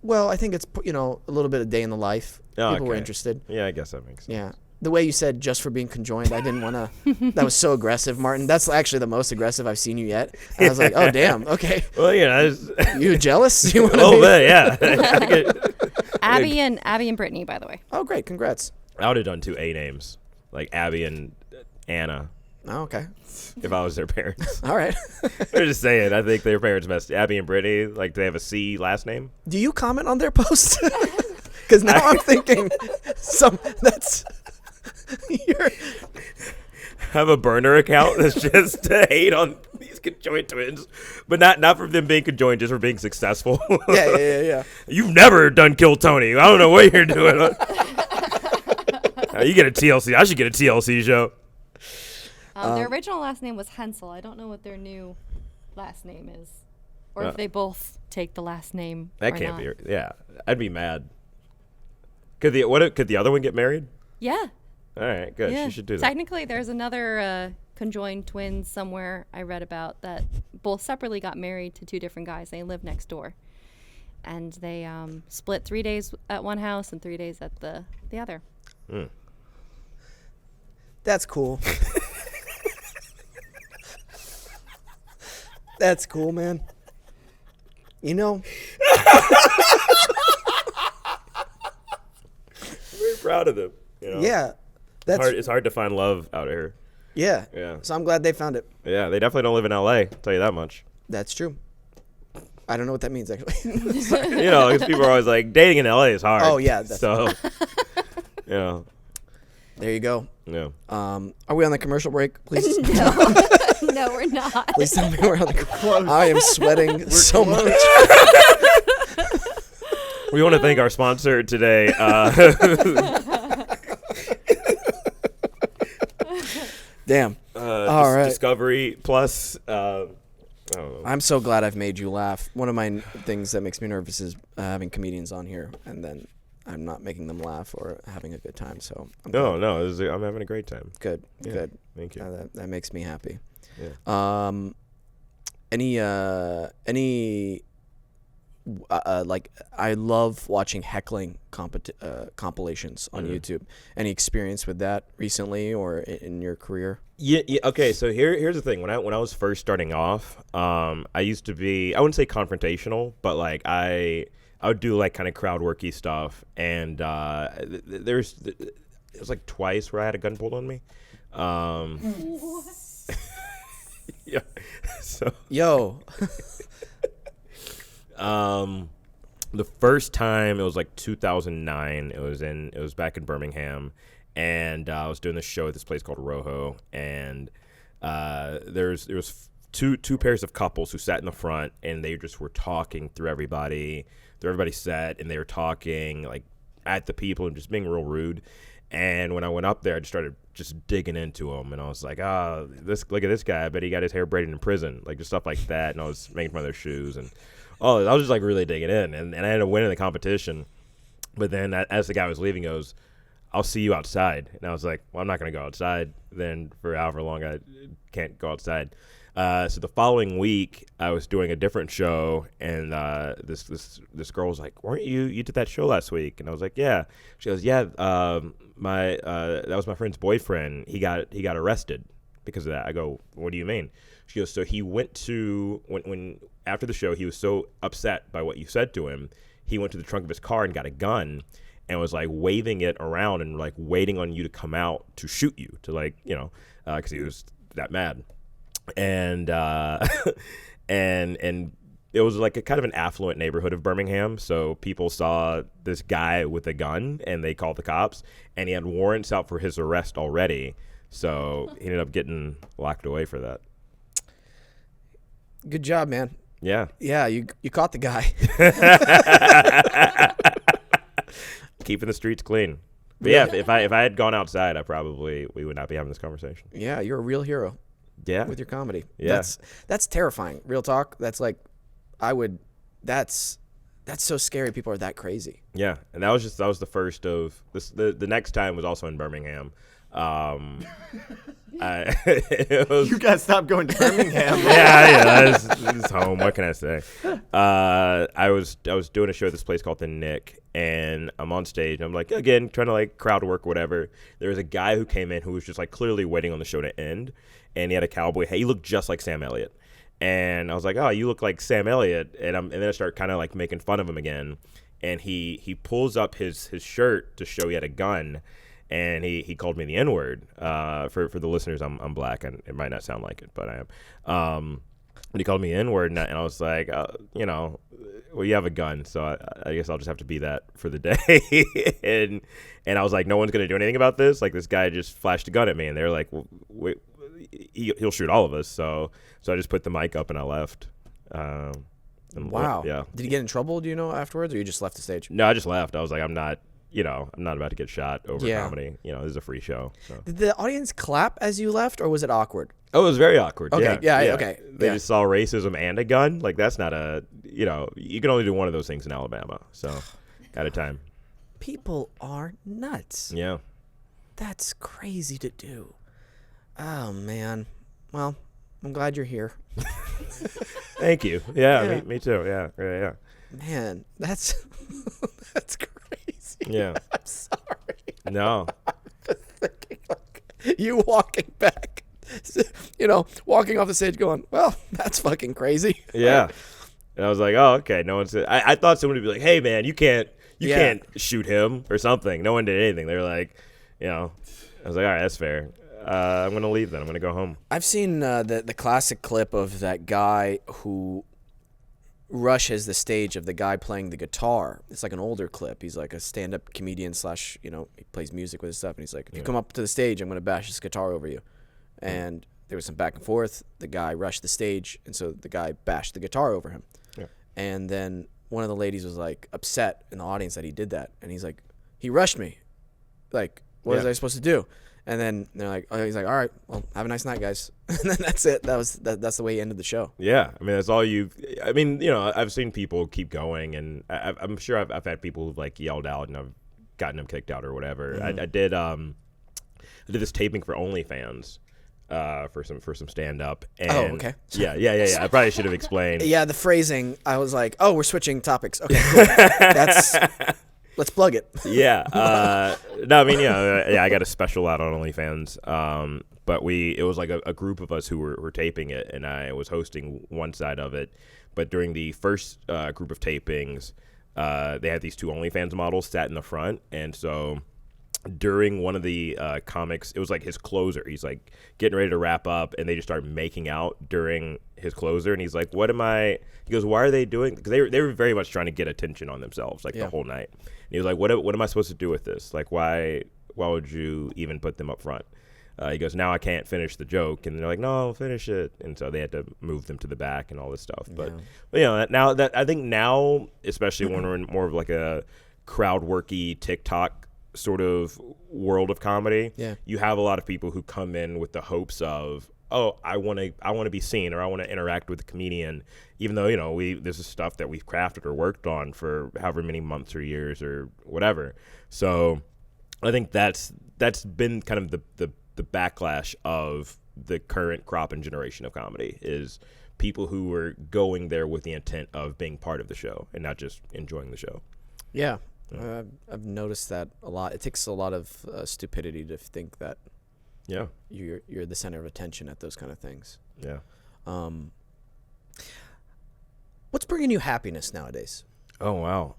Well, I think it's, a little bit of day in the life. Oh, People were okay. interested. Yeah, I guess that makes sense. Yeah. The way you said just for being conjoined, I didn't want to. That was so aggressive, Martin. That's actually the most aggressive I've seen you yet. And I was like, oh, damn. Okay. Well, You jealous? You want a to little bit, yeah. Abby and Brittany, by the way. Oh, great. Congrats. I would have done 2 A names, like Abby and Anna, Oh, okay. if I was their parents. All right. I'm just saying, I think their parents messed. Abby and Brittany, like, they have a C last name. Do you comment on their posts? Because now I'm thinking that's. You're, Have a burner account that's just to hate on these conjoined twins, but not from them being conjoined, just for being successful. yeah. You've never done Kill Tony. I don't know what you're doing. You get a TLC. I should get a TLC show. Their original last name was Hensel. I don't know what their new last name is, or if they both take the last name. That or can't not. be. Yeah, I'd be mad. Could the other one get married? Yeah. All right, good. Yeah. She should do that. Technically, there's another conjoined twins somewhere I read about that both separately got married to 2 different guys. They live next door, and they split 3 days at one house and 3 days at the other. Mm. That's cool. That's cool, man. You know. Very proud of them. You know? Yeah. That's It's hard to find love out here. Yeah. Yeah. So I'm glad they found it. Yeah, they definitely don't live in LA. I'll tell you that much. That's true. I don't know what that means, actually. You know, because people are always like, dating in LA is hard. Oh, yeah, that's- So, yeah. There you go. Yeah. Are we on the commercial break? Please. No, we're not. Please tell me we're on the commercial. I am sweating so much. We want to thank our sponsor today. Damn. All right. Discovery Plus. I don't know. I'm so glad I've made you laugh. One of my things that makes me nervous is having comedians on here, and then I'm not making them laugh or having a good time. So I'm No, glad. I'm having a great time. Good. Yeah, Good. Thank you. That makes me happy. Yeah. Any like, I love watching heckling compilations on YouTube. Any experience with that recently or in your career? Yeah. Okay. So here's the thing. When I was first starting off, I used to be, I wouldn't say confrontational, but like I would do like kind of crowd worky stuff, and it was like twice where I had a gun pulled on me. Yeah. So. Yo. The first time, it was like 2009. It was back in Birmingham, and I was doing this show at this place called Rojo, and there was two pairs of couples who sat in the front, and they just were talking through everybody sat, and they were talking like at the people and just being real rude. And when I went up there, I just started just digging into him, and I was like, look at this guy. I bet he got his hair braided in prison, like just stuff like that. And I was making fun of their shoes, and I was just like really digging in, and I ended up winning the competition. But then as the guy was leaving, he goes, I'll see you outside. And I was like, well, I'm not going to go outside then for however long I can't go outside. So the following week, I was doing a different show, and this girl was like, weren't you did that show last week? And I was like, yeah. She goes, yeah, that was my friend's boyfriend. He got arrested because of that. I go, what do you mean? She goes, so he went to, when after the show, he was so upset by what you said to him, he went to the trunk of his car and got a gun and was like waving it around and like waiting on you to come out to shoot you, to like, because he was that mad. And and it was like a kind of an affluent neighborhood of Birmingham, so people saw this guy with a gun and they called the cops, and he had warrants out for his arrest already, so he ended up getting locked away for that. Good job, man. Yeah. Yeah, you caught the guy. Keeping the streets clean. But yeah, if I had gone outside, we would not be having this conversation. Yeah, you're a real hero. Yeah. With your comedy. Yeah. That's terrifying. Real talk. That's like, that's so scary. People are that crazy. Yeah. And that was the first of this. The next time was also in Birmingham. You guys stop going to Birmingham. Yeah, it's home. What can I say? I was doing a show at this place called The Nick, and I'm on stage. And I'm like, again, trying to like crowd work, whatever. There was a guy who came in who was just like clearly waiting on the show to end, and he had a cowboy hat. He looked just like Sam Elliott, and I was like, oh, you look like Sam Elliott, and then I start kind of like making fun of him again, and he pulls up his shirt to show he had a gun. And he called me the N-word. For the listeners, I'm black, and it might not sound like it, but I am. But he called me N-word, and I was like, well, you have a gun, so I guess I'll just have to be that for the day. and I was like, no one's gonna do anything about this. Like, this guy just flashed a gun at me, and they're like, wait, he'll shoot all of us. So I just put the mic up and I left. Wow. Yeah. Did he get in trouble? Do you know afterwards, or you just left the stage? No, I just left. I was like, I'm not about to get shot over comedy. This is a free show. So. Did the audience clap as you left, or was it awkward? Oh, it was very awkward. Okay, yeah, okay. They just saw racism and a gun. Like, that's not you can only do one of those things in Alabama. So, at a time. People are nuts. Yeah. That's crazy to do. Oh, man. Well, I'm glad you're here. Thank you. Yeah. Me too. Yeah. Man, that's crazy. Yeah. I'm sorry. No. I'm just thinking, like, you walking back, walking off the stage going, well, that's fucking crazy. Yeah. And I was like, oh, okay. No one said. I thought someone would be like, hey, man, you can't shoot him or something. No one did anything. They were like, I was like, all right, that's fair. I'm going to leave then. I'm going to go home. I've seen the classic clip of that guy who rushes the stage of the guy playing the guitar. It's like an older clip. He's like a stand-up comedian / he plays music with his stuff, and he's like, if you come up to the stage, I'm going to bash this guitar over you. And there was some back and forth. The guy rushed the stage, and so the guy bashed the guitar over him. Yeah. And then one of the ladies was like upset in the audience that he did that, and he's like, he rushed me. Like, what was I supposed to do? And then they're like, he's like, all right, well, have a nice night, guys. And then that's it. That's the way he ended the show. Yeah. I mean, that's all I've seen people keep going, and I'm sure I've had people who've like yelled out and I've gotten them kicked out or whatever. Mm-hmm. I did this taping for OnlyFans for some stand up. Oh, okay. Yeah. I probably should have explained. Yeah, the phrasing, I was like, oh, we're switching topics. Okay, cool. Let's plug it. Yeah. No, I mean, I got a special out on OnlyFans. But it was like a group of us who were taping it, and I was hosting one side of it. But during the first group of tapings, they had these two OnlyFans models sat in the front, and so during one of the comics, it was like his closer. He's like getting ready to wrap up, and they just start making out during his closer, and he's like, he goes, why are they doing, because they were very much trying to get attention on themselves the whole night. And he was like, what am I supposed to do with this? Like, why would you even put them up front? He goes, now I can't finish the joke. And they're like, no, finish it. And so they had to move them to the back and all this stuff. But now that I think now, especially when we're in more of like a crowd worky TikTok sort of world of comedy, Yeah. you have a lot of people who come in with the hopes of, oh, I want to be seen, or I want to interact with the comedian, even though, this is stuff that we've crafted or worked on for however many months or years or whatever. So I think that's been kind of the backlash of the current crop and generation of comedy, is people who were going there with the intent of being part of the show and not just enjoying the show. Yeah. I've noticed that a lot. It takes a lot of stupidity to think that Yeah. you're the center of attention at those kind of things. Yeah. What's bringing you happiness nowadays? Oh, wow.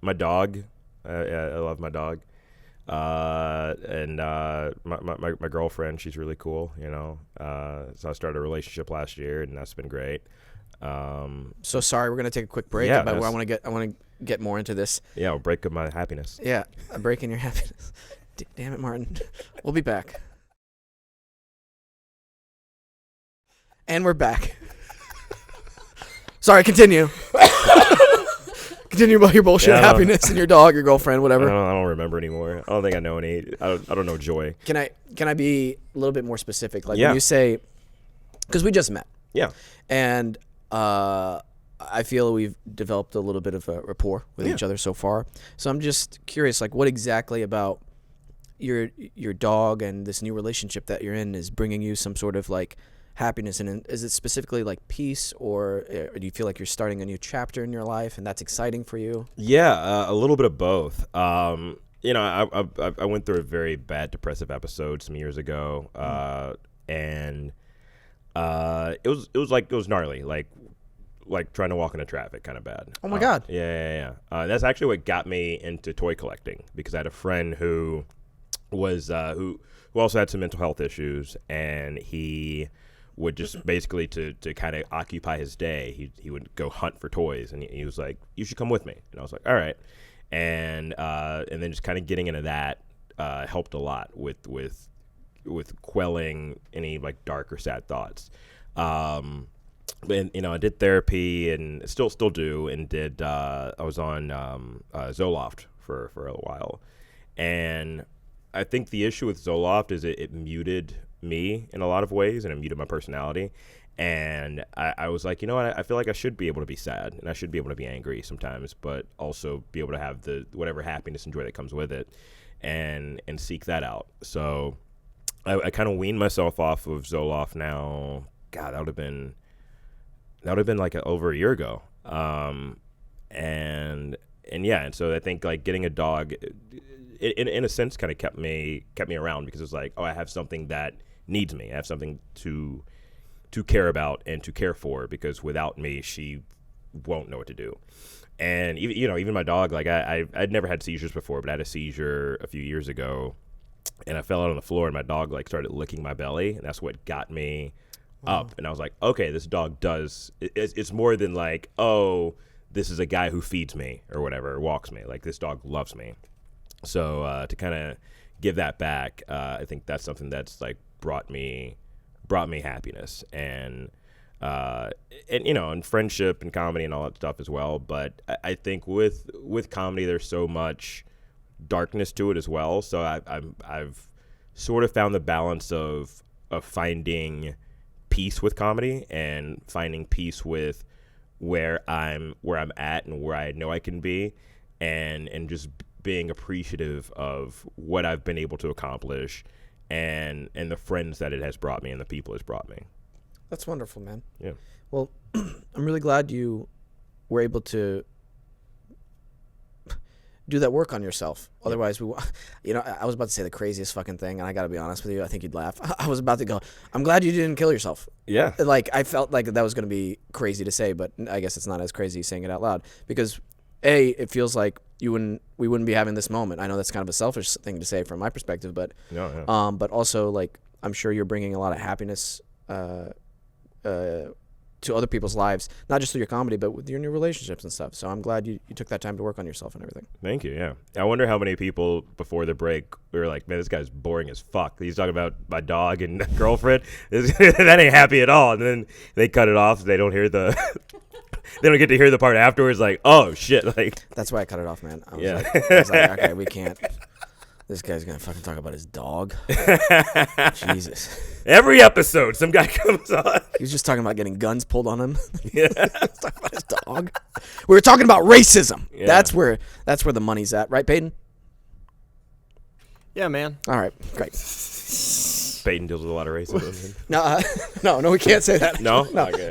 My dog. I love my dog. And my girlfriend, she's really cool, so I started a relationship last year, and that's been great. So sorry, we're gonna take a quick break. Yeah, but I want to get more into this. Yeah, we'll break up my happiness. Yeah, a break in your happiness. Damn it, Martin. We'll be back. And we're back. Sorry, continue. Continue about your bullshit, Yeah, happiness, and your dog, your girlfriend, whatever. I don't remember anymore. I don't think I know any. I don't know joy. Can I be a little bit more specific? Like Yeah. when you say, because we just met, Yeah. and I feel we've developed a little bit of a rapport with each other so far. So I'm just curious, like, what exactly about your dog and this new relationship that you're in is bringing you some sort of like happiness, and is it specifically like peace, or do you feel like you're starting a new chapter in your life and that's exciting for you? Yeah, a little bit of both. I went through a very bad depressive episode some years ago, and it was gnarly, like trying to walk into traffic, kind of bad. Oh my God. Yeah. That's actually what got me into toy collecting, because I had a friend who was who also had some mental health issues, and he would just basically to kind of occupy his day, he would go hunt for toys, and he was like, you should come with me. And I was like, all right. And then just kind of getting into that helped a lot with quelling any like dark or sad thoughts. But I did therapy, and still do, and did I was on Zoloft for a while, and I think the issue with Zoloft is it muted me in a lot of ways, and it muted my personality. And I was like, what? I feel like I should be able to be sad, and I should be able to be angry sometimes, but also be able to have the whatever happiness and joy that comes with it, and seek that out. So I kind of weaned myself off of Zoloft now. God, that would have been like over a year ago. And so I think like getting a dog, in a sense, kind of kept me around, because it's like, oh, I have something that needs me. I have something to care about and to care for, because without me, she won't know what to do. And even my dog, like I'd never had seizures before, but I had a seizure a few years ago, and I fell out on the floor, and my dog like started licking my belly, and that's what got me up. And I was like, okay, this dog it's more than like, oh, this is a guy who feeds me or whatever, or walks me. Like, this dog loves me. So to kind of give that back, I think that's something that's like brought me happiness, and friendship and comedy and all that stuff as well. But I think with comedy, there's so much darkness to it as well. So I've sort of found the balance of finding peace with comedy, and finding peace with where I'm at and where I know I can be, and just being appreciative of what I've been able to accomplish, and the friends that it has brought me, and the people it's brought me. That's wonderful, man. Yeah. Well, I'm really glad you were able to do that work on yourself. Otherwise, I was about to say the craziest fucking thing, and I got to be honest with you, I think you'd laugh. I was about to go, I'm glad you didn't kill yourself. Yeah. Like, I felt like that was going to be crazy to say, but I guess it's not as crazy saying it out loud, because it feels like we wouldn't be having this moment. I know that's kind of a selfish thing to say from my perspective, but but also, like, I'm sure you're bringing a lot of happiness to other people's lives, not just through your comedy, but with your new relationships and stuff. So I'm glad you took that time to work on yourself and everything. Thank you. Yeah. I wonder how many people before the break were like, man, this guy's boring as fuck. He's talking about my dog and girlfriend. That ain't happy at all. And then they cut it off. They don't hear the they don't get to hear the part afterwards. Like, oh shit! Like, That's why I cut it off, man. I was, Yeah. I was like, okay, we can't. This guy's gonna fucking talk about his dog. Jesus. every episode, some guy comes on. He was just talking about getting guns pulled on him. Yeah. He's talking about his dog. We were talking about racism. Yeah. That's where the money's at, right, Peyton? Yeah, man. All right, great. Peyton deals with a lot of racism. No, we can't say that. No? no, Okay.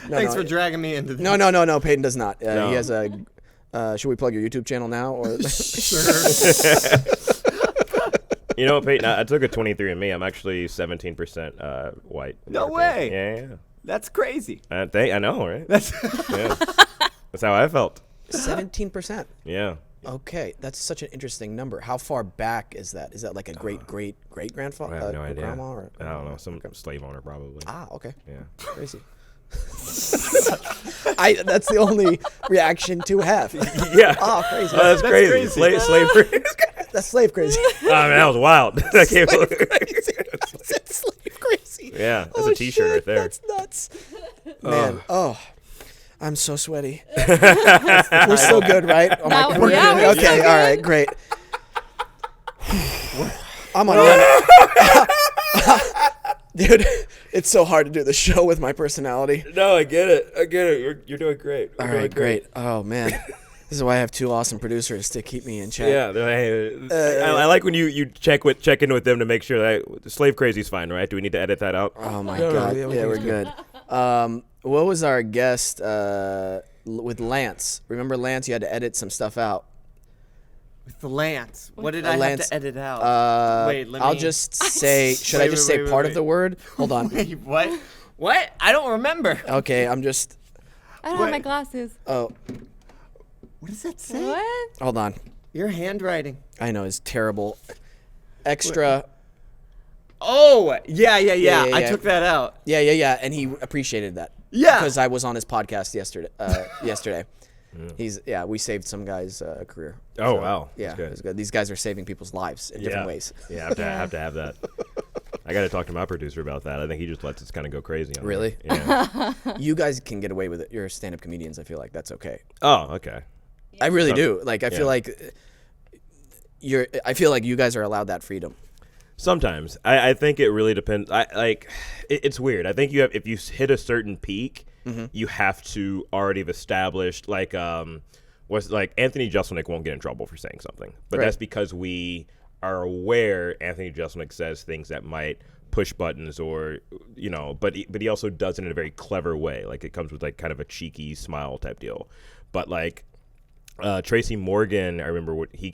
no. Thanks for dragging me into this. No. Peyton does not. No. He has a. Should we plug your YouTube channel now? Or Sure. You know what, Peyton? I took a 23andMe. I'm actually 17% white. No way. Yeah. That's crazy. I know, right? That's Yeah. That's how I felt. 17%. Yeah. Okay, that's such an interesting number. How far back is that? Is that like a great grandfather? I have no idea. Grandma or, I don't know. Some slave owner, probably. okay. Yeah. Crazy. That's the only reaction to have. Yeah. Oh, crazy. Oh, that's crazy. crazy. Slavery. That's slave crazy. Oh, man, that was wild. That came That's slave crazy. Yeah, that's Oh, a T-shirt shit, right there. That's nuts. Man, I'm so sweaty. We're so good, right? Oh No, we're yeah, good. we're Okay, so all right, good. great. I'm on Dude, it's so hard to do the show with my personality. No, I get it. You're doing great. All right, great. Oh, man. This is why I have two awesome producers to keep me in check. Yeah, I like when you check in with them to make sure that slave crazy's fine, right? Do we need to edit that out? Oh, my No, God. yeah, Yeah, we're good. What was our guest with Lance? Remember Lance? You had to edit some stuff out. With the Lance. What did I Lance, have to edit out? Wait, let me. I'll just say, should I just say part of the word? Hold on. Wait, what? What? I don't remember. Okay, I'm just, I don't have my glasses. oh, What does that say? What? hold on. Your handwriting. I know, it's terrible. Extra, Oh, yeah. yeah, I yeah. took that out. yeah, and he appreciated that. Yeah. Because I was on his podcast yesterday. We saved some guy's career. Oh, wow. Yeah, That's good. it was good. These guys are saving people's lives in different ways. Yeah, I have to have that. I got to talk to my producer about that. I think he just lets us kind of go crazy on Really? it. Yeah. You guys can get away with it. You're stand-up comedians. I feel like that's okay. Oh, okay. I really do. Like, I Yeah. feel like I feel like you guys are allowed that freedom. Sometimes I think it really depends. It's weird. I think if you hit a certain peak, you have to already have established Anthony Jeselnik won't get in trouble for saying something, but Right. that's because we are aware Anthony Jeselnik says things that might push buttons or but he also does it in a very clever way. Like it comes with like kind of a cheeky smile type deal. But like Tracy Morgan, I remember what I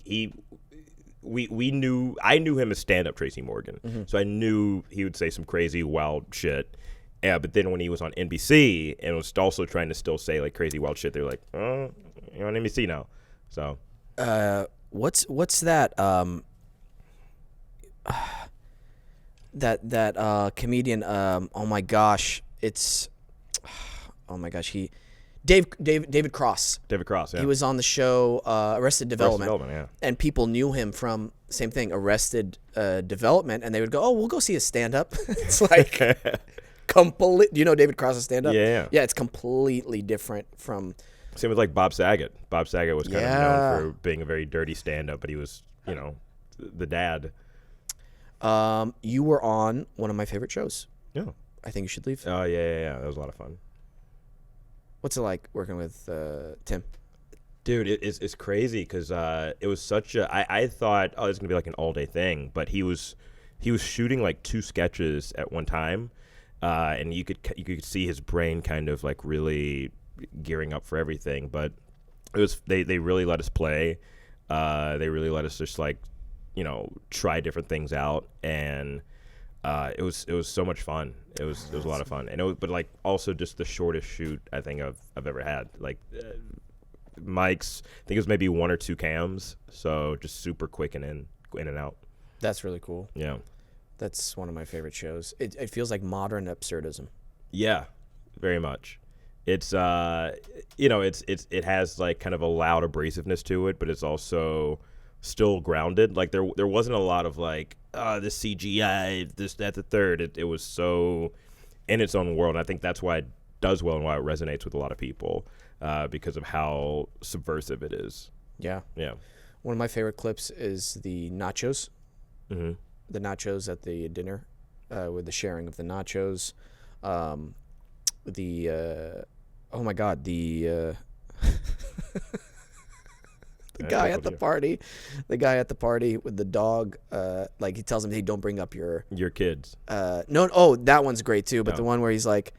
knew him as stand-up Tracy Morgan, so I knew he would say some crazy wild shit. Yeah, but then when he was on NBC and was also trying to still say like crazy wild shit, they were like, "Oh, you're on NBC now." So What's that that comedian oh my gosh, David Cross. David Cross, yeah, He was on the show Arrested Development. Yeah. And people knew him from same thing, Arrested Development, and they would go, "Oh, we'll go see his stand-up." It's like complete. Do you know David Cross's stand-up? Yeah. Yeah, it's completely different from. Same with like Bob Saget. Bob Saget was kind of Yeah. known for being a very dirty stand-up, but he was, the dad. You were on one of my favorite shows. Yeah. I think you should leave. Oh yeah. That was a lot of fun. What's it like working with Tim? Dude, it's crazy because it was such a. I thought, oh, it's gonna be like an all day thing, but he was shooting like 2 sketches at one time, and you could see his brain kind of like really gearing up for everything. But it was they really let us play. They really let us just like try different things out, and it was so much fun. It was a lot of fun, and but like also just the shortest shoot I think I've ever had. Like Mike's, I think it was maybe 1 or 2 cams, so just super quick and in and out. That's really cool. Yeah, That's one of my favorite shows. It feels like modern absurdism. yeah, very much. It's it has like kind of a loud abrasiveness to it, but it's also still grounded. Like there wasn't a lot of like the CGI, this, that, the third. It was so in its own world. And I think that's why does well and why it resonates with a lot of people because of how subversive it is. Yeah. Yeah. One of my favorite clips is the nachos. Mm-hmm. The nachos at the dinner, with the sharing of the nachos. Oh my God, the guy at the party, with the dog, like he tells him, hey, don't bring up your kids. That one's great too. But the one where he's like,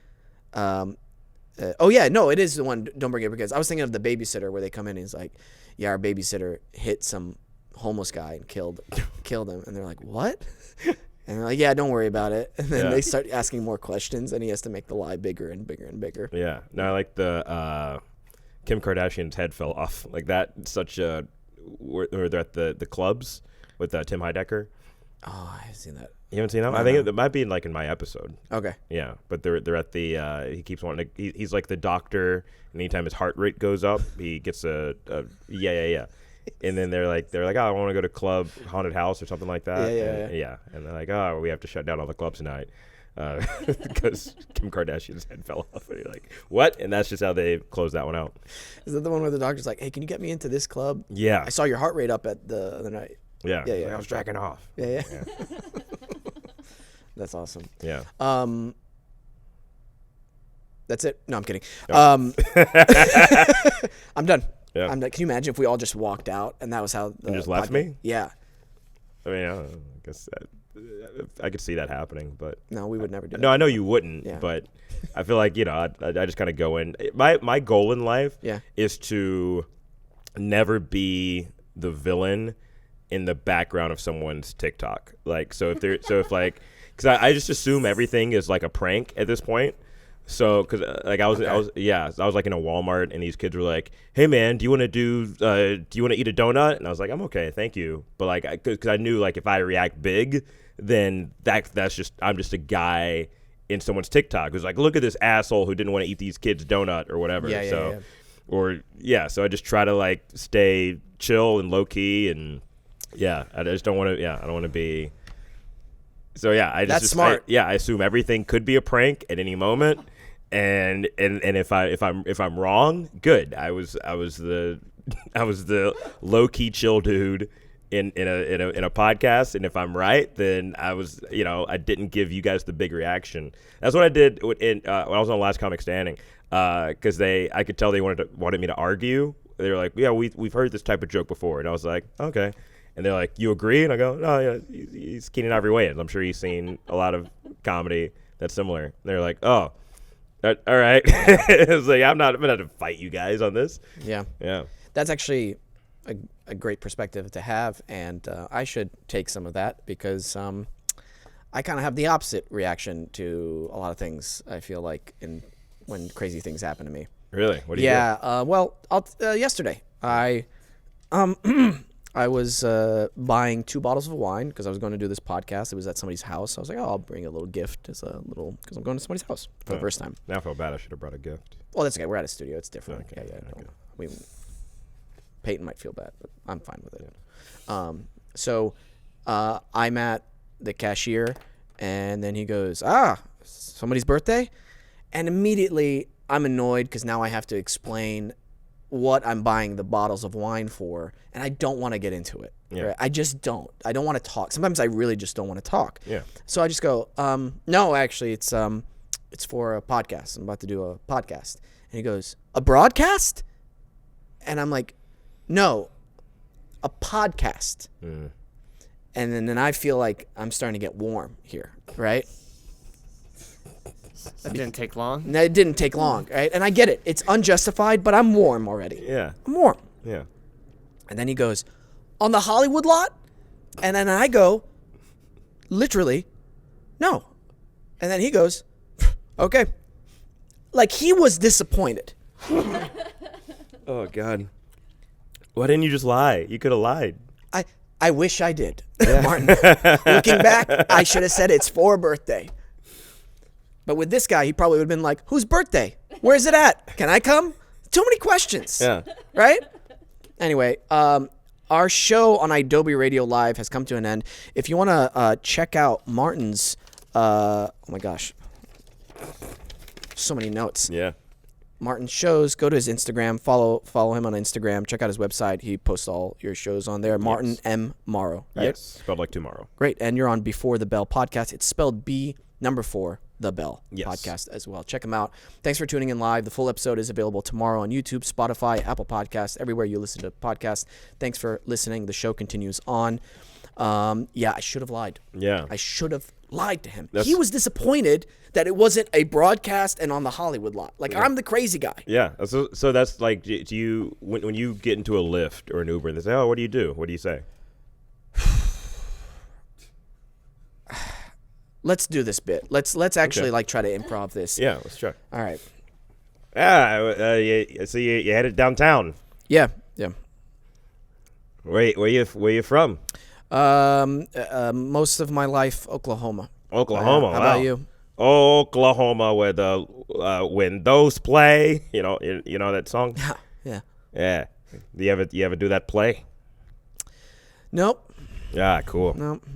it is the one, don't bring up your kids. I was thinking of the babysitter where they come in and he's like, yeah, our babysitter hit some homeless guy and killed him. And they're like, what? And they're like, yeah, don't worry about it. And then they start asking more questions, and he has to make the lie bigger and bigger and bigger. Yeah. No, I like the Kim Kardashian's head fell off. Like that, such a... Where they're at the clubs with Tim Heidecker. Oh, I haven't seen that. You haven't seen that? I think it might be in my episode. Okay. Yeah, but they're at the... he keeps wanting to... He's like the doctor, and anytime his heart rate goes up, he gets a yeah. And then they're like, oh, I want to go to club haunted house or something like that. Yeah. And they're like, oh, we have to shut down all the clubs tonight because Kim Kardashian's head fell off. And you're like, what? And that's just how they close that one out. Is that the one where the doctor's like, hey, can you get me into this club? Yeah. I saw your heart rate up at the other night. Yeah. Yeah. Like, I was jacking off. Yeah. That's awesome. Yeah. That's it. No, I'm kidding. Oh. I'm done. Yeah. I'm done. Can you imagine if we all just walked out and that was how and just left me? Yeah. I mean, I guess I could see that happening, but no, we would never do that. No, I know you wouldn't, Yeah. but I feel like I just kind of go in. My goal in life is to never be the villain in the background of someone's TikTok. Like, because I just assume everything is like a prank at this point. So, because I was like in a Walmart, and these kids were like, "Hey man, do you want to eat a donut?" And I was like, "I'm okay, thank you." But like, because I knew like if I react big, then I'm just a guy in someone's TikTok who's like, "Look at this asshole who didn't want to eat these kids' donut or whatever." So I just try to like stay chill and low key, and I just don't want to. I don't want to be. So that's smart. I assume everything could be a prank at any moment, and if I'm wrong, good. I was the low key chill dude in a podcast, and if I'm right, then I was I didn't give you guys the big reaction. That's what I did when I was on Last Comic Standing, because I could tell they wanted me to argue. They were like, yeah, we've heard this type of joke before, and I was like, okay. And they're like, you agree? And I go, no, yeah, he's Keenan Ivory Wayans. I'm sure he's seen a lot of comedy that's similar. And they're like, oh, all right. It's like, I'm not going to fight you guys on this. Yeah. Yeah. That's actually a great perspective to have, and I should take some of that because I kind of have the opposite reaction to a lot of things, I feel like, when crazy things happen to me. Really? What do you do? Yesterday, I was buying 2 bottles of wine because I was going to do this podcast. It was at somebody's house. I was like, oh, I'll bring a little gift because I'm going to somebody's house for the first time. Now I feel bad. I should have brought a gift. Well, that's okay. We're at a studio. It's different. Okay. Yeah. Peyton might feel bad, but I'm fine with it. So I'm at the cashier, and then he goes, somebody's birthday? And immediately I'm annoyed because now I have to explain what I'm buying the bottles of wine for, and I don't want to get into it. Yeah. Right? I just don't. I don't want to talk. Sometimes I really just don't want to talk. Yeah. So I just go, no, actually, it's for a podcast. I'm about to do a podcast. And he goes, a broadcast? And I'm like, no, a podcast. Mm. And then I feel like I'm starting to get warm here, right? That didn't take long. No, it didn't take long, right? And I get it. It's unjustified, but I'm warm already. Yeah. I'm warm. Yeah. And then he goes, on the Hollywood lot? And then I go, literally, no. And then he goes, okay. Like he was disappointed. Oh, God. Why didn't you just lie? You could have lied. I wish I did, Martin. Looking back, I should have said it's for a birthday. But with this guy, he probably would have been like, whose birthday? Where's it at? Can I come? Too many questions. Yeah. Right? Anyway, our show on Adobe Radio Live has come to an end. If you want to check out Martin's, oh my gosh, So many notes. Yeah. Martin's shows. Go to his Instagram. Follow him on Instagram. Check out his website. He posts all your shows on there. Martin M. Morrow. Right? Yes. Spelled like tomorrow. Great. And you're on Before the Bell podcast. It's spelled B4 the Bell podcast as well. Check him out. Thanks for tuning in live. The full episode is available tomorrow on YouTube, Spotify, Apple Podcasts, everywhere you listen to podcasts. Thanks for listening. The show continues on. I should have lied. Yeah. I should have lied to him. He was disappointed that it wasn't a broadcast and on the Hollywood lot. Like, I'm the crazy guy. Yeah. So that's like, do you, when you get into a Lyft or an Uber and they say, oh, what do you do? What do you say? Let's do this bit. Let's actually like try to improv this. Yeah, let's try. All right. So you headed downtown. Yeah. Where you from? Most of my life, Oklahoma. Oklahoma. How wow. about you? Oklahoma, where the windows play. You know that song. Yeah. Yeah. Do you ever do that play? Nope. Yeah. Cool. Nope.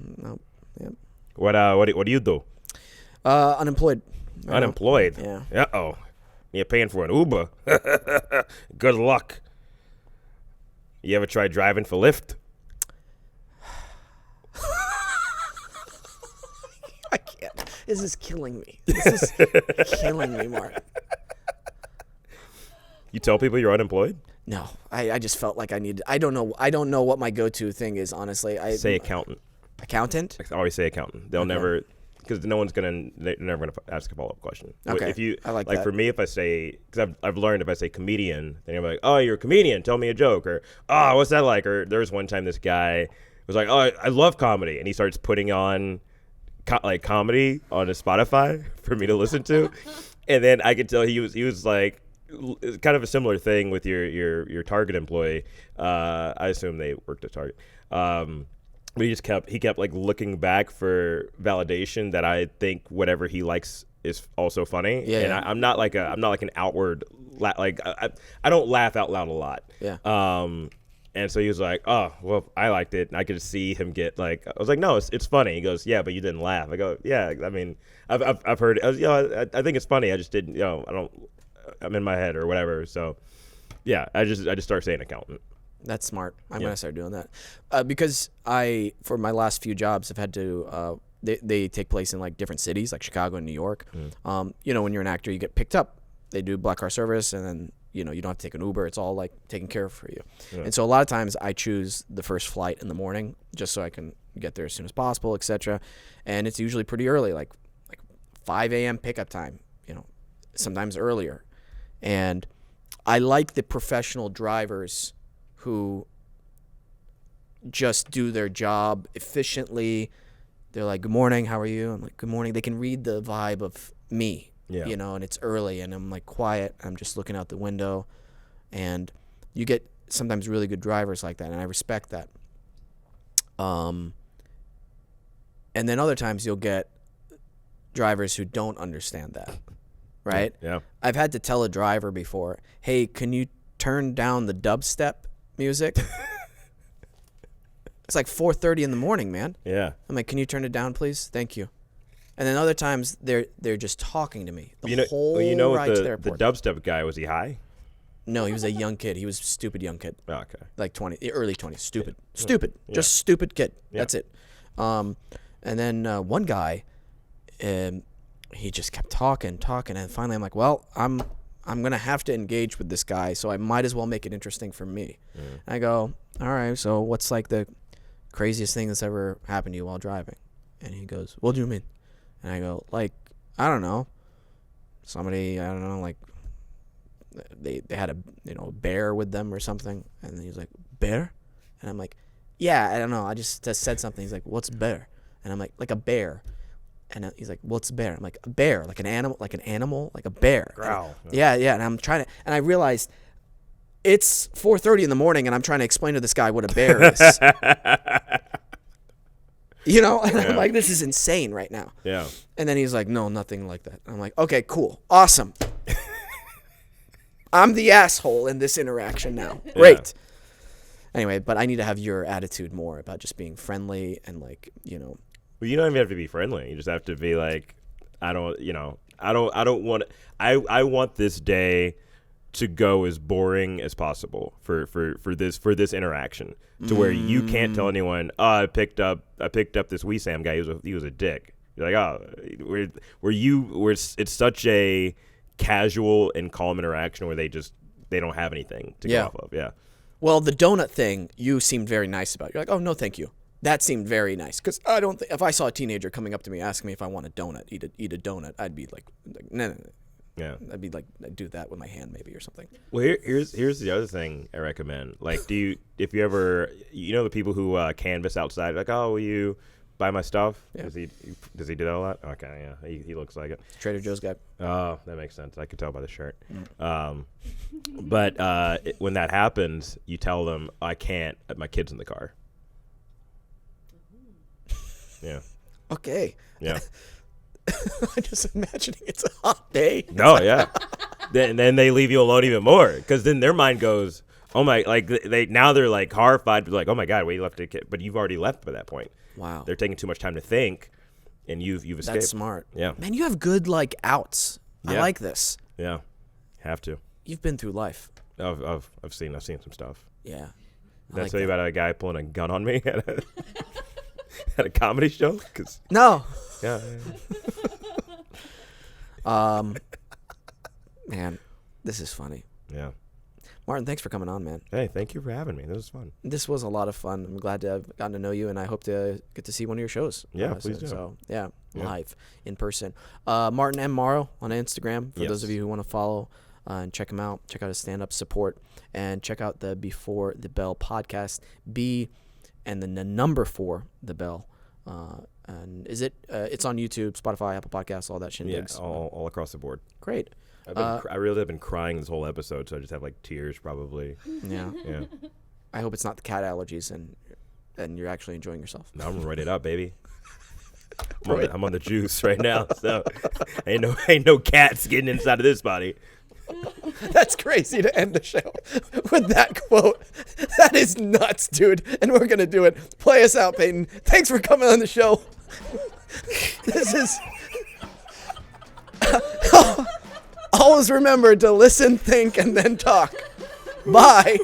Yep. What do you do? Unemployed. Unemployed. Yeah. Uh-oh. You're paying for an Uber. Good luck. You ever try driving for Lyft? I can't. This is killing me. This is killing me, Mark. You tell people you're unemployed? No, I just felt like I needed. I don't know what my go-to thing is. Honestly, Say accountant. Accountant. I always say accountant. They'll never, because they're never gonna ask a follow-up question. Okay. If you I like that. for me, if I say, because I've learned if I say comedian, then you're like, oh, you're a comedian. Tell me a joke, or oh, what's that like? Or there was one time this guy was like, oh, I love comedy, and he starts putting on comedy on his Spotify for me to listen to, and then I could tell he was like. Kind of a similar thing with your Target employee. I assume they worked at Target. But he kept like looking back for validation that I think whatever he likes is also funny. Yeah. And I'm not like an outward I don't laugh out loud a lot. Yeah. And so he was like, oh, well, I liked it. And I could see him get like, I was like, no, it's funny. He goes, yeah, but you didn't laugh. I go, yeah, I mean, I've heard it. I think it's funny. I just didn't, I'm in my head or whatever. So yeah, I just start saying accountant. That's smart. I'm gonna start doing that because for my last few jobs, I've had to. They take place in like different cities, like Chicago and New York. When you're an actor, you get picked up. They do black car service, and then you don't have to take an Uber. It's all like taken care of for you. Yeah. And so a lot of times I choose the first flight in the morning just so I can get there as soon as possible, etc. And it's usually pretty early, like 5 a.m. pickup time. Sometimes earlier. And I like the professional drivers who just do their job efficiently. They're like, good morning, how are you? I'm like, good morning. They can read the vibe of me, and it's early and I'm like quiet. I'm just looking out the window. And you get sometimes really good drivers like that, and I respect that. And then other times you'll get drivers who don't understand that. Right? Yeah. I've had to tell a driver before, hey, can you turn down the dubstep music? It's like 4:30 in the morning, man. Yeah. I'm like, can you turn it down, please? Thank you. And then other times they're just talking to me the whole ride to the airport. The dubstep guy, was he high? No, he was a young kid. He was a stupid young kid. Oh, okay. Like early 20s. Stupid. Yeah. Just stupid kid. Yeah. That's it. And then one guy, he just kept talking, and finally I'm like, well, I'm gonna have to engage with this guy, so I might as well make it interesting for me. I go, all right, so what's like the craziest thing that's ever happened to you while driving? And he goes, what do you mean? And I go, like, I don't know, somebody, I don't know, like they had a bear with them or something. And then he's like, bear? And I'm like, yeah, I don't know, I just said something. He's like, what's bear? And I'm like a bear. And he's like, what's a bear? I'm like, a bear, like an animal, like a bear. Growl. Yeah. And I'm trying to, and I realized it's 4:30 in the morning and I'm trying to explain to this guy what a bear is. And I'm like, this is insane right now. Yeah. And then he's like, no, nothing like that. I'm like, okay, cool. Awesome. I'm the asshole in this interaction now. Great. Anyway, but I need to have your attitude more about just being friendly and like, Well, you don't even have to be friendly. You just have to be like, I don't, I don't want. I want this day to go as boring as possible for this interaction, to where you can't tell anyone, oh, I picked up this Wesam guy. He was a dick. You're like, oh, it's such a casual and calm interaction where they don't have anything to go off of. Yeah. Well, the donut thing, you seemed very nice about. You're like, oh, no, thank you. That seemed very nice. Because I don't think, if I saw a teenager coming up to me asking me if I want a donut, eat a donut, I'd be like no. Yeah. I'd be like, I'd do that with my hand maybe or something. Well, here's the other thing I recommend. Like, if you ever, the people who canvas outside, like, oh, will you buy my stuff? Yeah. Does he do that a lot? Okay, yeah, he looks like it. Trader Joe's guy. Oh, that makes sense. I could tell by the shirt. But when that happens, you tell them, I can't. My kid's in the car. Yeah. Okay. Yeah. I'm just imagining it's a hot day. No, yeah. then they leave you alone even more, because then their mind goes, oh my, like they're like horrified, like, oh my God, wait, you left a kid, but you've already left by that point. Wow. They're taking too much time to think, and you've escaped. That's smart. Yeah. Man, you have good outs. I like this. Yeah. Have to. You've been through life. I've seen some stuff. Yeah. Did I tell you about a guy pulling a gun on me at a comedy show? No. Yeah. Man, this is funny. Yeah. Martin, thanks for coming on, man. Hey, thank you for having me. This was fun. This was a lot of fun. I'm glad to have gotten to know you, and I hope to get to see one of your shows. Yeah, please do. So, live, in person. Martin M. Morrow on Instagram, for those of you who want to follow and check him out. Check out his stand-up support, and check out the Before the Bell podcast, B and then the number 4, the Bell. And is it? It's on YouTube, Spotify, Apple Podcasts, all that shindigs. Yeah, all across the board. Great. I really have been crying this whole episode, so I just have tears probably. Yeah. Yeah. I hope it's not the cat allergies and you're actually enjoying yourself. No, I'm gonna write it up, baby. I'm on the juice right now, so ain't no cats getting inside of this body. That's crazy to end the show with that quote. That is nuts, dude. And we're going to do it. Play us out, Peyton. Thanks for coming on the show. This is... Always remember to listen, think, and then talk. Bye.